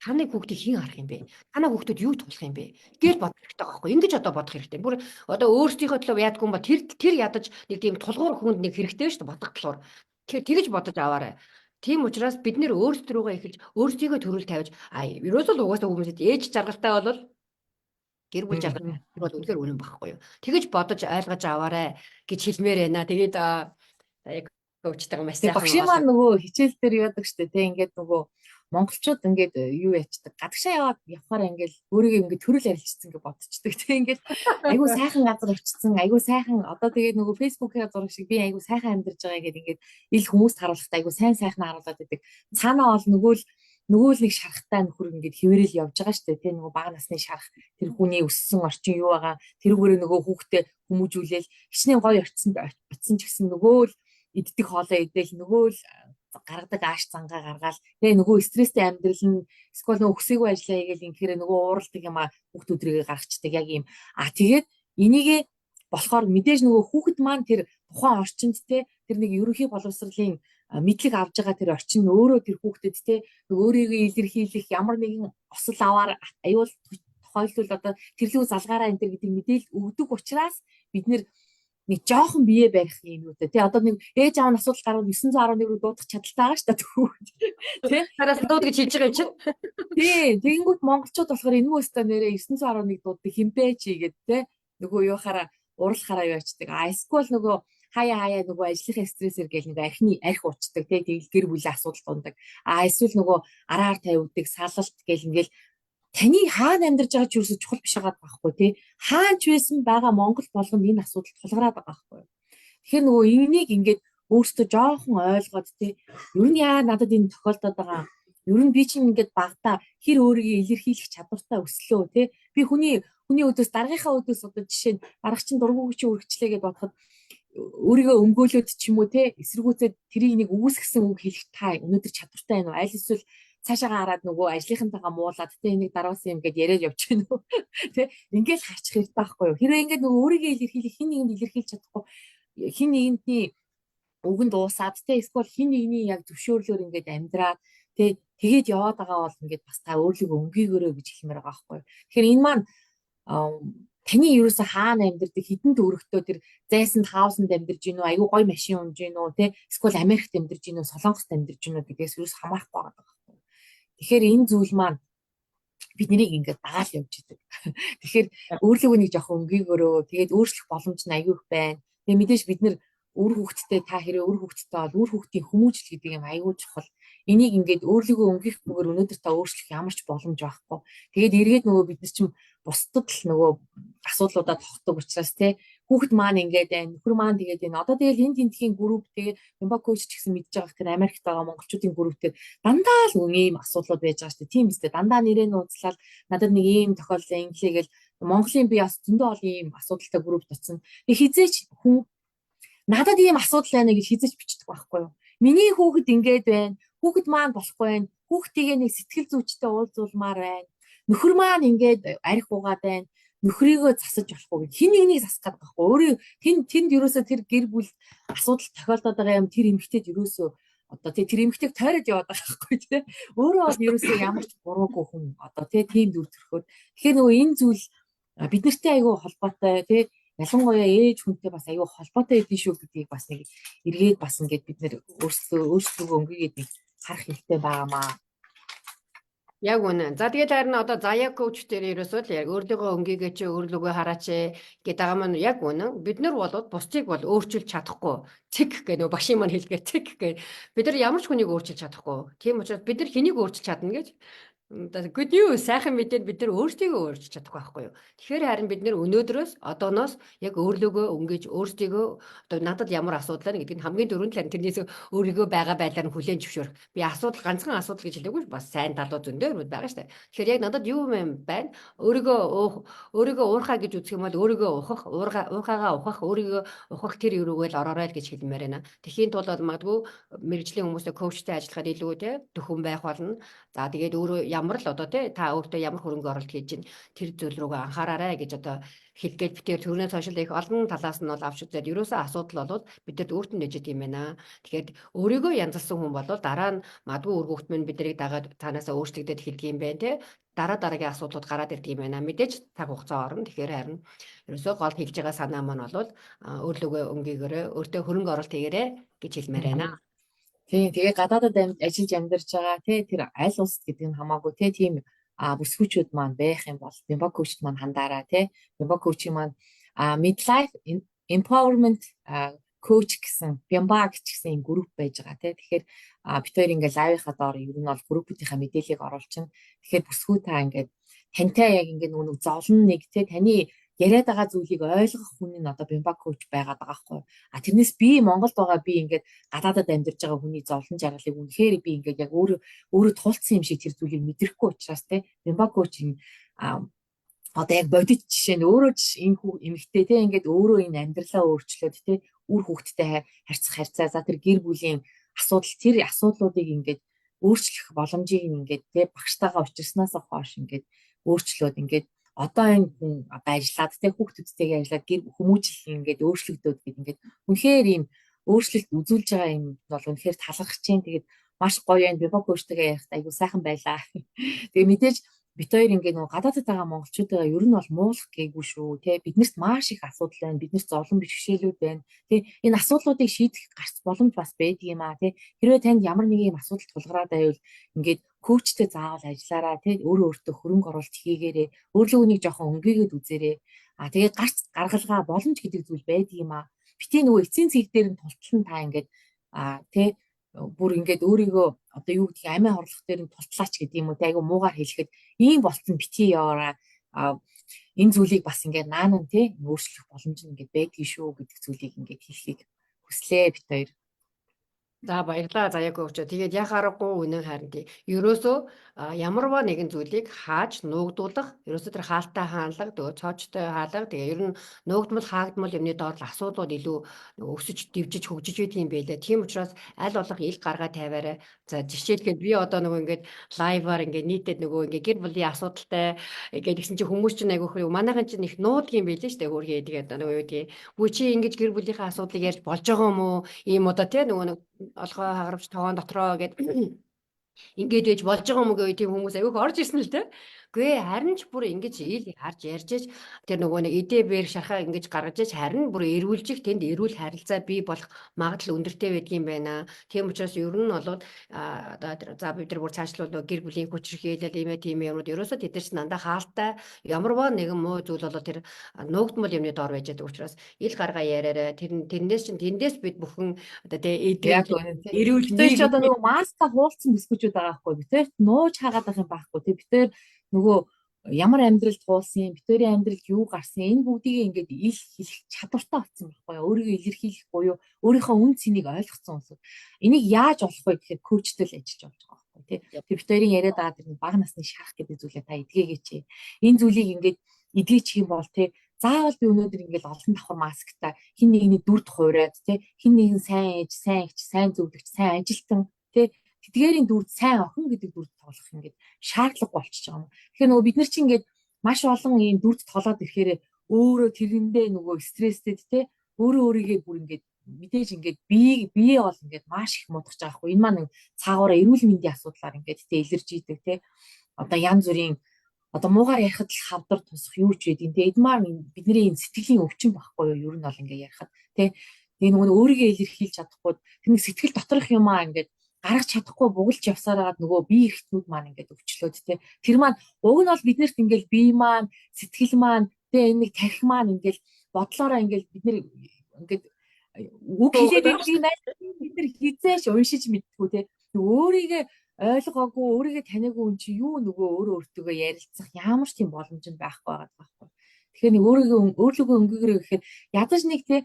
Speaker 2: Таны хүүхдийг хэн харах юм бэ? Танаа хүүхдүүд юу тулах юм бэ? Гэж бодох хэрэгтэй байгаа байхгүй. Ингэж одоо бодох хэрэгтэй. Бүр одоо өөрсдийнхөө төлөө яадгүй юм ба тэр ядаж нэг тийм тулгуур хүнд нэг хэрэгтэй шүү дээ бодох болохоор. Тэгэхээр тэгж бодож аваарай. Тийм учраас бид нэр өөрсдөрөөгөө эхэлж өөрсдийгөө төрүүл тавьж ерөөсөө л угаасаа хүмүүсэд ээж жаргалтай бол гэр бүл жаргал бол үнэхээр үнэн багхгүй юу. Тэгэж бодож ойлгож аваарай гэж хэлмээр байна. Тэгээд яг өвчтэйгээ маш сайхан.
Speaker 1: Багшийн маань нөгөө хичээл дээр яадаг штэ тий ингээд нөгөө монголчууд ингээд юу ячдаг гадагшаа явахаар ингээд өөрийгөө ингээд төрөл арилжчихсан гэж бодчихдаг тий ингээд айгуу сайхан газар очсон айгуу сайхан одоо тэгээд нөгөө фэйсбүүкийн зураг шиг би айгуу сайхан амьдарч байгаа гэдэг ингээд ил хүмүүст харуулахтаа айгуу сайхан харуулад байдаг. Цаанаа бол нөгөө л нэг шарахтай нөхөр ингээд хിവэрэл явж байгаа штэ тий нөгөө бага насны шарах тэр хүний өссөн орчин юу байгаа тэрүүгээрээ нөгөө хүүхдээ хүмүүжүүлээл хичнээн гоё очсон ч гэсэн нөгөө л иддэг хоолоо идэл нөгөө л гаргадаг ааш зангаа гаргаал тэгээ нөгөө стресстэй амьдрал нь эсвэл нөгөө өсөйгүй ажиллаа хийгээл инхээр нөгөө ууралдаг юм а хүүхд өдрийгээ гаргацдаг яг ийм тэгээд энийгээ болохоор мэдээж нөгөө хүүхэд маань тэр тухайн орчинд те тэр нэг ерөнхий боловсролын мэдлэг авж байгаа тэр орчин нь өөрөө тэр хүүхдэд те өөрийгөө илэрхийлэх ямар нэгэн осол аваар аюул тохиолдвол одоо тэрлүү залгаараа энэ гэдэг мэдээлэл өгдөг учраас бид нэг жоохон бие барих юм уу те одоо нэг ээж аав нь асуудал гарвал 911 рүү дуудах чадaltaй байгаа шүү дээ тий
Speaker 2: Тараас дууд гэж хэлж байгаа юм чинь
Speaker 1: тий тэгэнгүүт монголчууд болохоор энэ мөстө нэрээ 911 дууддаг химбэ чи гэдэг те нөгөө юухаараа уралхаараа яваачдаг эсвэл нөгөө хаяа нөгөө ажлынхаа стрессээр гэл нэг архи уучдаг тий тэгэл гэр бүлийн асуудал дундаг эсвэл нөгөө араар тавьдаг салалт гэл ингээл таны хаана амьдарч байгаа ч юу ч чухал биш байгаа байхгүй тий хаанч байсан байгаа Монгол болгонд энэ асуудал тулгараад байгаа байхгүй. Тэгэхээр нөгөө энийг ингээд өөртөө жоохон ойлгоод тий ер нь яа надад энэ тохиолдоод байгаа ер нь би чинь ингээд багтаа хэр өөрийгөө илэрхийлэх чадвартай өслөө тий би хүний өдөөс дараагийнхаа өдөөс одоо жишээ нь дараач чинь дургуй чи үргэлжлээ гэж бодоход өөрийгөө өмгөөлөд ч юм уу тий эсэргүүцээд тэрийг нэг үүсгэсэн үг хэлэх та өнөөдөр чадвартай байна уу аль эсвэл цаашаа хараад нөгөө ажлынхантайгаа муулаад тэ энийг дараасан юм гэд яриад явж гэнэ үү тэ ингээл харчих хэрэгтэй байхгүй юу хэрвээ ингээд нөгөө өөрийгөө илэрхийлэх хин нэгэнд илэрхийлж чадахгүй хин нэгний үгэнд дуусаад тэ эсвэл хин нэгний яг зөвшөөрлөөр ингээд амьдраад тэ тэгээд яваад байгаа бол ингээд бас та өөрийгөө өнгийгөрөө гэж хэлмээр байгаа байхгүй юу тэгэхээр энэ маань таны ерөөсө хаана амьдардаг хэдэн төгрөгтөө тэр зайсанд хаусанд амьдарч гинөө айгүй гоё машин унж гинөө тэ эсвэл Америкт амьдарч гинөө Солонгост амьдарч гинөө гэдгээс ерөөс хамаарахгүй байгаа. Тэгэхээр энэ зүйл маань биднийг ингээд дагаал явж идэг. Тэгэхээр өөрлөгөө нэг жоохон өнгийгөрөө тэгээд өөрчлөх боломж нь аюух байна. Тэгээд мэдээж бид нэр үр хүүхдтэй та хэрэг үр хүүхдтэй бол үр хүүхдийн хүмүүжил гэдэг юм аюул чухал. Энийг ингээд өөрлөгөө өнгийхгүйгээр өнөөдөр та өөрчлөх ямар ч боломж байхгүй. Тэгээд эргээд нөгөө бид нар чинь бусдад л нөгөө асуудлуудаа тогтдог учраас те хүүхэд маань ингээд байна. Нөхөр маань тэгээд байна. Одоо тэгэл энэ тентхийн групп тэгээд Бямба коуч ч гэсэн мэдж байгаа хэрэг Америкт байгаа монголчуудын групптэй дандаа л ийм асуудлууд байж байгаа шүү дээ. Тийм үстэй дандаа нэрээ нууцлал надад нэг ийм тохиолдол инглигээл Монголын би бас зөндөө олон ийм асуудалтай групп татсан. Хизээч хүн надад ийм асуудал байна гэж хизээч бичдэг байхгүй юу? Миний хүүхэд ингээд байна. Хүүхэд маань болохгүй байна. Хүүхдийгээ нэг сэтгэл зүйчтэй уулзуулмаар байна. Нөхөр маань ингээд арх угаад байна. Нөхрийгөө засаж болохгүй гэж хин нэгнийг засах гэдэг байхгүй. Өөрөө тэнд ерөөсөө тэр гэр бүл асуудал тохиолдоод байгаа юм тэр эмэгтэйд ерөөсөө одоо тэр эмэгтэйг тойроод яваад байгаа байхгүй тий. Өөрөө бол ерөөсөө ямар ч буруугүй хүн одоо тийм дүр төрхөөр. Тэгэхээр нөгөө энэ зүйл бид нартай айгүй холбоотой тий. Ялангуяа ээж хүнтэй бас айгүй холбоотой байдгийн шүү гэдгийг бас нэг эргээд бас ингээд бид нэр өөрсдөө өнгөгээд нэг харах хэрэгтэй байгаамаа.
Speaker 2: Яг үнэ. За тэгээд харин одоо заяа коуч дээр ерөөсөө л яг өөрлөгөө өнгийгээ чи өөрлөгөө хараач гэдэг байгаа маань яг үнэ. Бид нар болоод бусдыг бол өөрчилж чадахгүй. Цэг гэх нөө багшийн маань хэлгээ цэг гэх. Бид нар ямар ч хүнийг өөрчилж чадахгүй. Тийм учраас бид нар хэнийг өөрчилж чадна гэж good news сайхан мэдээд бид нар өөрсдийгөө өөрчилж чадахгүй байхгүй юу. Тэгэхээр харин бид нар өнөөдрөөс одооноос яг өөрлөгөө өнгөж өөрсдийгөө одоо надад ямар асуудал байна гэдэг нь хамгийн дөрөв нь харин тэрнээс өөрийгөө байгаа байдлаар нь хүлээн зөвшөөрөх. Би асуудал ганцхан асуудал гэж хэлээгүй бас сайн талууд зөндөө байгаа шүү дээ. Тэгэхээр яг надад юу юм байна? Өөрийгөө уурхаа гэж үзэх юм бол өөрийгөө ухах, уухаагаа ухах, өөрийгөө ухах тэр өрөөгөө л ороорой гэж хэлмээр байна. Тэхийн тулд бол магадгүй мэрэгжлийн хүмүүстэй коучтай ажиллахад илүү те төхөн байх болно. За тэгээд өөрөө ямар л одоо те та өөртөө ямар хөрөнгө оруулалт хийж чинь тэр зүйл рүүгээ анхаараарай гэж одоо хэлгээд битээр төрнөөс хойш их олон талаас нь бол авч үзээд ерөөсөө асуудал болоод бидэд өөрт нь нэжэд юм байна. Тэгэхээр өөрийгөө янзалсан хүн бол дараа нь магадгүй үр хөвгт минь биднийг дагаад танаасаа өөрчлөгдөд хэлдэг юм байна те. Дараагийн асуудлууд гараад ирдэг юм байна. Мэдээж цаг хугацаа орно. Тэгэхээр харин ерөөсөө гол хэлж байгаа санаа маань бол өөрлөгөө өнгөөгөөрөө өөртөө хөрөнгө оруулалт хийгээрэй гэж хэлмээр байна.
Speaker 1: Тийм тэгээ гадаадад ажиллаж амьдарч байгаа тэр аль улс гэдэг нь хамаагүй тийм бүсгүүчүүд маань байх юм бол Bimba coach маань хандаараа Bimba coach маань midlife empowerment coach гэсэн Bimba гэсэн групп байж байгаа тэгэхээр бид хоёр ингээд лайвынхаа доор ер нь бол группийнхаа мэдээллийг оруулчихна. Тэгэхээр бүсгүй та ингээд тантай яг ингээд нэг зовлон нэг таны яриад байгаа зүйлийг ойлгох хүн нь одоо Bimba coach байгаад байгаа хгүй. Тэрнээс би Монголд байгаа би ингээд гадаадад амьдарч байгаа хүний зовлон жаргалыг үнэхээр би ингээд яг өөрөө тулцсан юм шиг тэр зүйлийг мэдрэхгүй учраас Bimba coach одоо яг бодит жишээ нь өөрөө энэ эмэгтэй ингээд өөрөө энэ амьдралаа өөрчлөөд үр хүүхдтэй харьцах харьцаа за тэр гэр бүлийн асуудал тэр асуудлуудыг ингээд өөрчлөх боломжийг ингээд багштайгаа учирснаас хойш ингээд өөрчлөөд ингээд одоо энэ хүн ажиллаад хүүхдүүдтэйгээ ажиллаад гэр хүмүүжил ингээд өөрчлөгдөөд гэдэг ингээд үнэхээр ийм өөрчлөлт үзүүлж байгаа юм бол үнэхээр талархаж чинь тэгээд маш гоё энэ Bimba coach-тэйгээ ярихт айгу сайхан байлаа. Тэгээ мэдээж бид хоёр ингээд нөгөө гадаадд байгаа монголчуудаа ер нь бол муулах гээгүй шүү биднэрт маш их асуудал байна биднэрт зовлон бишгшээлүүд байна энэ асуудлуудыг шийдэх гарц боломж бас байдаг юм хэрвээ танд ямар нэг юм асуудал тулгараад байвал ингээд коучтэй заавал ажиллаараа өөрөө өөртөө хөрөнгө оруулалт хийгээрээ өөрлөгөөнийг жоохон өнгөгээд үзээрэй тэгээд гарц гаргалгаа боломж гэдэг зүйл байдаг юм бити нөгөө эцсийн цэг дээр нь тултлан та ингээд бүр ингээд өөрийгөө одоо юу гэдгийг амиа хорлох дээр нь тултлаач гэдэг юм уу айгу муугаар хэлэхэд ийм болтон бити яваараа энэ зүйлийг бас ингээд наан нь өөрчлөх боломж нь ингээд байдгийг шүү гэдэг зүйлийг ингээд хэлхийг хүслээ бит хоёр.
Speaker 2: За баярлалаа заяа коуч. Тэгээд яг аргагүй үнэн харин ерөөсөө ямарваа нэгэн зүйлийг хааж нуугдуулах, ерөөсөө тэр хаалттай хаалга, тэгээ цоочтой хаалга, тэгээ ер нь нуугдмал хаагдмал юмны доор асуудлууд илүү өсөж, дэвжиж, хөгжиж байдаг юм байлаа. Тийм учраас аль болох ил гаргаа тавиарай. За жишээлбэл би одоо нөгөө ингээд лайваар ингээд нийтэд нөгөө ингээд гэр бүлийн асуудалтай ингээд гэсэн чинь хүмүүс чинь айгүйх юу манайхан чинь их нуудаг юм байлаа шүү дээ хөргий тэгээд нөгөө юу гэдэг. Үгүй чи ингэж гэр бүлийнхаа асуудлыг ярьж болж байгаа юм уу? Ийм одоо нөгөө олгоо хагарвч тоон дотроо гэд ингээд ээж болж байгаа юм уу тийм хүмүүс аягүй орж ирсэн л дээ. Үгүй харин ч бүр ингэж ил харж ярьж ич тэр нөгөө нэг эдээр шархаа ингэж гаргаж ич харин бүр эрүүлжих тэнд эрүүл харилцаа бий болох магадлал өндөртэй байдгийм байна. Тийм учраас ер нь болоод одоо за бид нар бүр цаашлуул гэр бүлийн хүчирхийлэл ийм юмуд ерөөсөө тэд нар ч дандаа хаалттай ямарваа нэгэн муу зүйл болоод тэр нуугдмал юмны доор байж байгаа учраас ил гаргаа яриараа тэрнээс чинь тэндээс бид бүхэн одоо эдгээр эрүүлжих
Speaker 1: одоо нөгөө маска хуулцсан бискүүчүүд байгаа байхгүй бид тэр нууж хаагаад байх юм байхгүй бид тэр нөгөө ямар амьдралд хуулсан битүүрийн амьдралд юу гарсан энэ бүгдийг ингээд ил хэлэх чадвартай болсон байхгүй юу өөрийгөө илэрхийлэх буюу өөрийнхөө үн цэнийг ойлгоцсон хүмүүс энийг яаж олох вэ гэхээр коучтэй л ажиллаж болж байгаа байхгүй тэр битүүрийн яриад байгаа тэр бага насны шарах гэдэг зүйлээ та эдгээгээч энэ зүйлийг ингээд эдгээчих юм бол заавал би өнөөдөр ингээд олон давхар масктай хин нэгний дүрд хуурайд хин нэгэн сайн ээж сайн ихч сайн зөвлөгч сайн ажилтан тэдгээрийн дүрд сайн охин гэдэг дүрд тоглох ингээд шаардлага болчихж байгаа юм. Тэгэхээр нөгөө бид нар чинь ингээд маш олон ийм дүрд тоглоод ирэхээр өөрөө тэрэндээ нөгөө стресстэд өөрөө өөрийгөө бүр ингээд мэдээж ингээд бие бол ингээд маш их муудах байгаа хгүй. Энэ маань цаагаараа эрүүл мэндийн асуудлаар ингээд тэ илэрж идэг те. Одоо янз бүрийн одоо муугаар ярихад л хавдар тусах юу ч байдیں۔ Тэ эд маань бидний сэтгэлийн өвчин байхгүй юу? Ер нь бол ингээд ярихад те. Тэгээ нөгөө өөрийгөө илэрхийлж чадахгүй тэр нэг сэтгэл доторх юм аа ингээд гаргаж чадахгүй бугалж явсараад нөгөө бие эрхтнүүд маань ингээд өвчлөөд те. Тэр маань уг нь бол биднэрт ингээд бие маань сэтгэл маань тэ энэ нэг тарих маань ингээд бодлоороо ингээд бид нэр ингээд үг хэлээд ирдэг найз бид нар хизээш уншиж мэдтгүү те. Өөрийгөө ойлгоогүй өөрийгөө таниагүй хүн чи юу нөгөө өөрөө өөртөө ярилцах ямар ч тийм боломж нь байхгүй байгаа байхгүй. Тэгэхээр нэг өөрлөгөө өнгөгөрөө гэхэд ядаж нэг те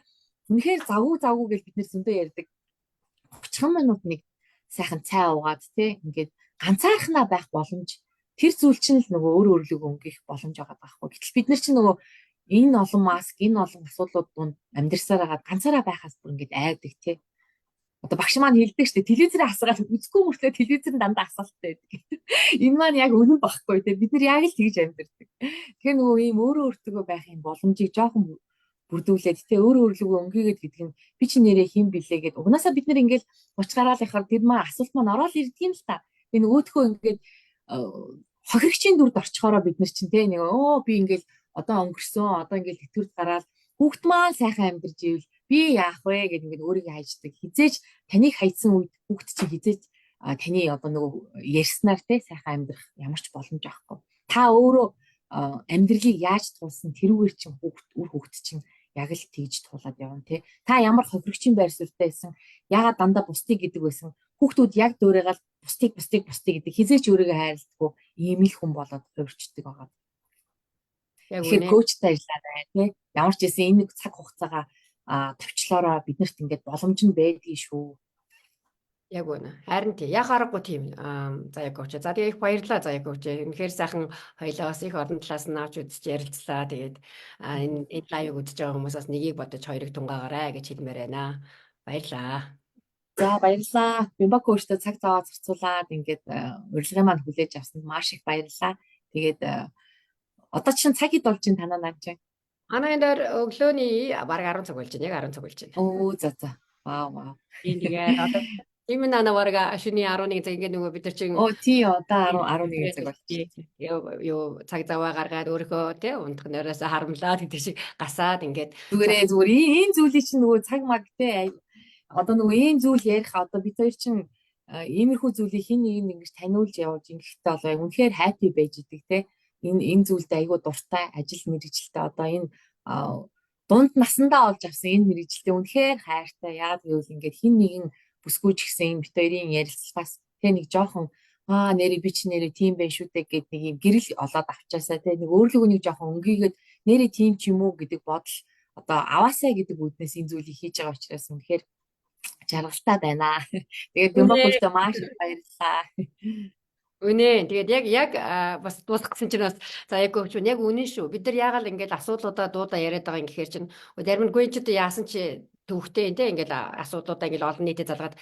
Speaker 1: үнэхээр завгүй гэж бид нэр зөндөө ярьдаг. 30 минут нэг сайхан цай уугаад те ингээд ганцаархнаа байх боломж тэр зүйл чинь л нөгөө өөрлөгөө өнгөх боломж байгаа байхгүй. Гэтэл бид нар чинь нөгөө энэ олон маск, энэ олон асуудлууд донд амьдэрсаар хагаад ганцаараа байхаас бүр ингээд айдаг тий. Одоо багш маань хэлдэг шүү дээ. Телевизээр асгаад үзэхгүй мөртлөө телевизээр дандаа асуулттай байдаг. Энэ маань яг үнэн багхгүй тий. Бид нар яг л тэгж амьдэрдэг. Тэгэхээр нөгөө ийм өөрөө өөртөө байх юм боломжийг жоохон бүрдүүлээд тий өөрөө өөрлөгөө өнгөгээд гэдэг нь би чи нэрээ хин билээ гэд. Угнаасаа бид нар ингээд уучгараал яхаар тэр маань асуулт маань ороод ирдэг юм л та. Энэ өөдхөө ингээд хохирогчийн дүрд орчхороо бид нар чинь тий нэг би ингээд одоо өнгөрсөн одоо ингээд тэтгэврд гараад хүүхд маань сайхан амьдарч ивэл би яах вэ гэдэг ингээд өөрийгөө хайждаг. Хизээж таныг хайцсан үед хүүхд чинь хизээж таны одоо нөгөө ярьснаар те сайхан амьдрах ямар ч боломж авахгүй. Та өөрөө амьдралыг яаж туулсан тэрүүгээр чинь хүүхд чинь яг л тэгж туулаад явна те. Та ямар хохирогчийн байр суурьтай байсан ягаад дандаа бусдыг гэдэг байсан хүүхдүүд яг дөөрөөгөл бусдыг гэдэг хизээч өөрийгөө хайрладаггүй ийм л хүн болоод хувирчдаг байгаа. Тэгэхээр коучтай ажиллаарай тий. Ямар ч гэсэн энэ нэг цаг хугацаагаа төвчлөөрөө биднэрт ингээд боломж нь байдгийг шүү.
Speaker 2: Яг үнэ. Харин тий. Яг аргагүй тийм. За яг коуч. За тэгээ их баярлалаа за яг коуч. Үнэхээр сайхан хоёлоос их орон талаас нь авч үзэж ярилцлаа. Тэгээд энэ лайвыг үзэж байгаа хүмүүсээс нэгийг бодож хоёрыг тунгаагаарай гэж хэлмээр байна. Баярлалаа.
Speaker 1: За баярлалаа. Бимба коучтой цаг зав зарцуулаад ингээд урилгын маань хүлээж авсанд маш их баярлалаа. Тэгээд одоо чинь цаг хэд болж байна танаа наа чинь?
Speaker 2: Манай энэ өглөөний баг 10 цаг болж байна. Яг 10 цаг болж байна.
Speaker 1: Оо за. Вау.
Speaker 2: Тэгээд одоо ийм нана барга шөнийн 11 цаг ингээд нөгөө бид нар чинь
Speaker 1: тий одоо 11 цаг болчихсон.
Speaker 2: Юу цаг заваа гаргаад өөрийнхөө тий унтах нойроос харамлаад гэдэг шиг гасаад ингээд
Speaker 1: зүгээр энэ зүйлийг чинь нөгөө цаг маг тий одоо нөгөө ийм зүйл ярих одоо бид хоёр чинь иймэрхүү зүйлийг хин нэг ингэж таниулж явж ингэхдээ болоо үнэхээр хайпи байж идэг тий энэ зүйлд айгүй дуртай ажил мэргэжилтэй одоо энэ дунд насандаа олж авсан энэ мэргэжилтэй үнэхээр хайртай яагаад гэвэл ингээд хин нэгэн бүсгүйч гэсэн юм бит хоёрын ярилцлагаас тэ нэг жоохон нэрээ би чи нэрээ тийм байх шүү дээ гэд нэг юм гэрэл олоод авчаасаа тэ нэг өөрлөгөө нэг жоохон өнгийгээд нэрээ тийм ч юм уу гэдэг бодол одоо аваасаа гэдэг үднээс энэ зүйлийг хийж байгаа учраас үнэхээр жаргалтай байна. Тэгээд бимбакултай маш их баярлалаа.
Speaker 2: Үнэ. Тэгээд яг бас дуусгасан чинь бас за яг өвч яг үнэн шүү. Бид нар яагаад ингээд асуудлуудаа дуудаа яриад байгаа юм гэхээр чинь зарим нь гүнчд яасан чи төвхтэй те ингээл асуудлуудаа ингээл олон нийтэд залгаад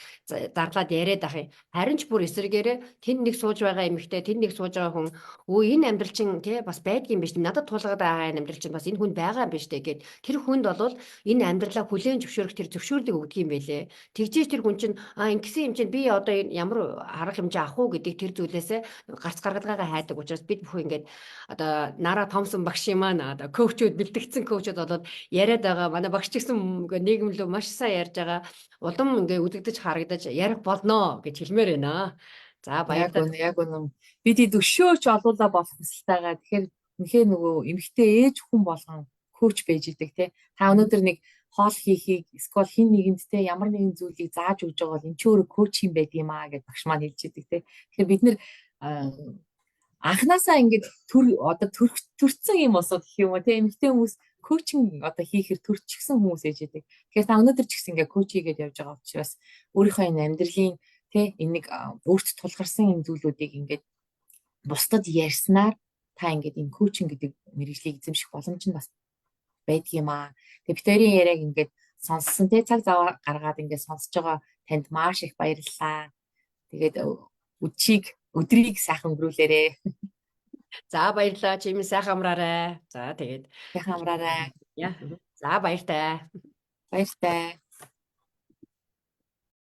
Speaker 2: зарлаад яриад ах юм. Харин ч бүр эсрэгээрээ тэнд нэг сууж байгаа эмэгтэй тэнд нэг сууж байгаа хүн энэ амьдрал чинь те бас байдгийн биш. Надад тулгаад байгаа энэ амьдрал чинь бас энэ хүн байгаа юм биш те гэд тэр хүнд болвол энэ амьдралаа хүлээн зөвшөөрөх тэр зөвшөөрлийг өгдөг юм байлээ. Тэгжээж тэр хүн чинь ингэсэн юм чинь би одоо ямар арга хэмжээ авах уу гэдэг тэр зүйлээсээ гарц гаргалгаагаа хайдаг учраас бид бүхэн ингээд одоо Нара Томсон багшийн маань одоо коучуд бэлтгэгдсэн коучуд болоод яриад байгаа. Манай багш ч гэсэн нийгэм лөө маш сайн ярьж байгаа. Улам ингээ үдэгдэж харагдаж ярих болно гэж хэлмээр байна. За баярлалаа.
Speaker 1: Яг үнэ. Бид өшөөч олуулаа болох хүсэлтэйгаа. Тэгэхээр үнэхээр нөгөө эмэгтэй ээж хүн болгон коуч байж идэг те. Та өнөөдөр нэг хоол хийхийг эсвэл хин нэгэнд те ямар нэгэн зүйлийг зааж өгж байгаа бол энэ ч өөрөө коуч юм байд юм аа гэж багш маань хэлж идэг те. Тэгэхээр бид нэр анханасаа ингээд төрцсөн юм осод гэх юм уу те эмэгтэй хүмүүс коучинг одоо хийхэр төрчихсөн хүмүүс ээж идэг. Тэгэхээр та өнөөдөр ч гэсэн ингээ коуч хийгээд явж байгаа учраас өөрийнхөө энэ амьдралын тэ энэ нэг өөрт тулгарсан энэ зүйлүүдийг ингээд бусдад ярьснаар та ингээд энэ коучинг гэдэг мэргэжлийг эзэмших боломж нь бас байдаг юм аа. Тэгээ битэрийн яриаг ингээд сонссон тэ цаг зав гаргаад ингээд сонсож байгаа танд маш их баярлалаа. Тэгээд өдрийг сайхан өнгөрүүлээрэй.
Speaker 2: За баярлалаа. Чимээ сайхан амраарай. За тэгээд
Speaker 1: сайхан амраарай.
Speaker 2: За баяртай.
Speaker 1: Баяртай.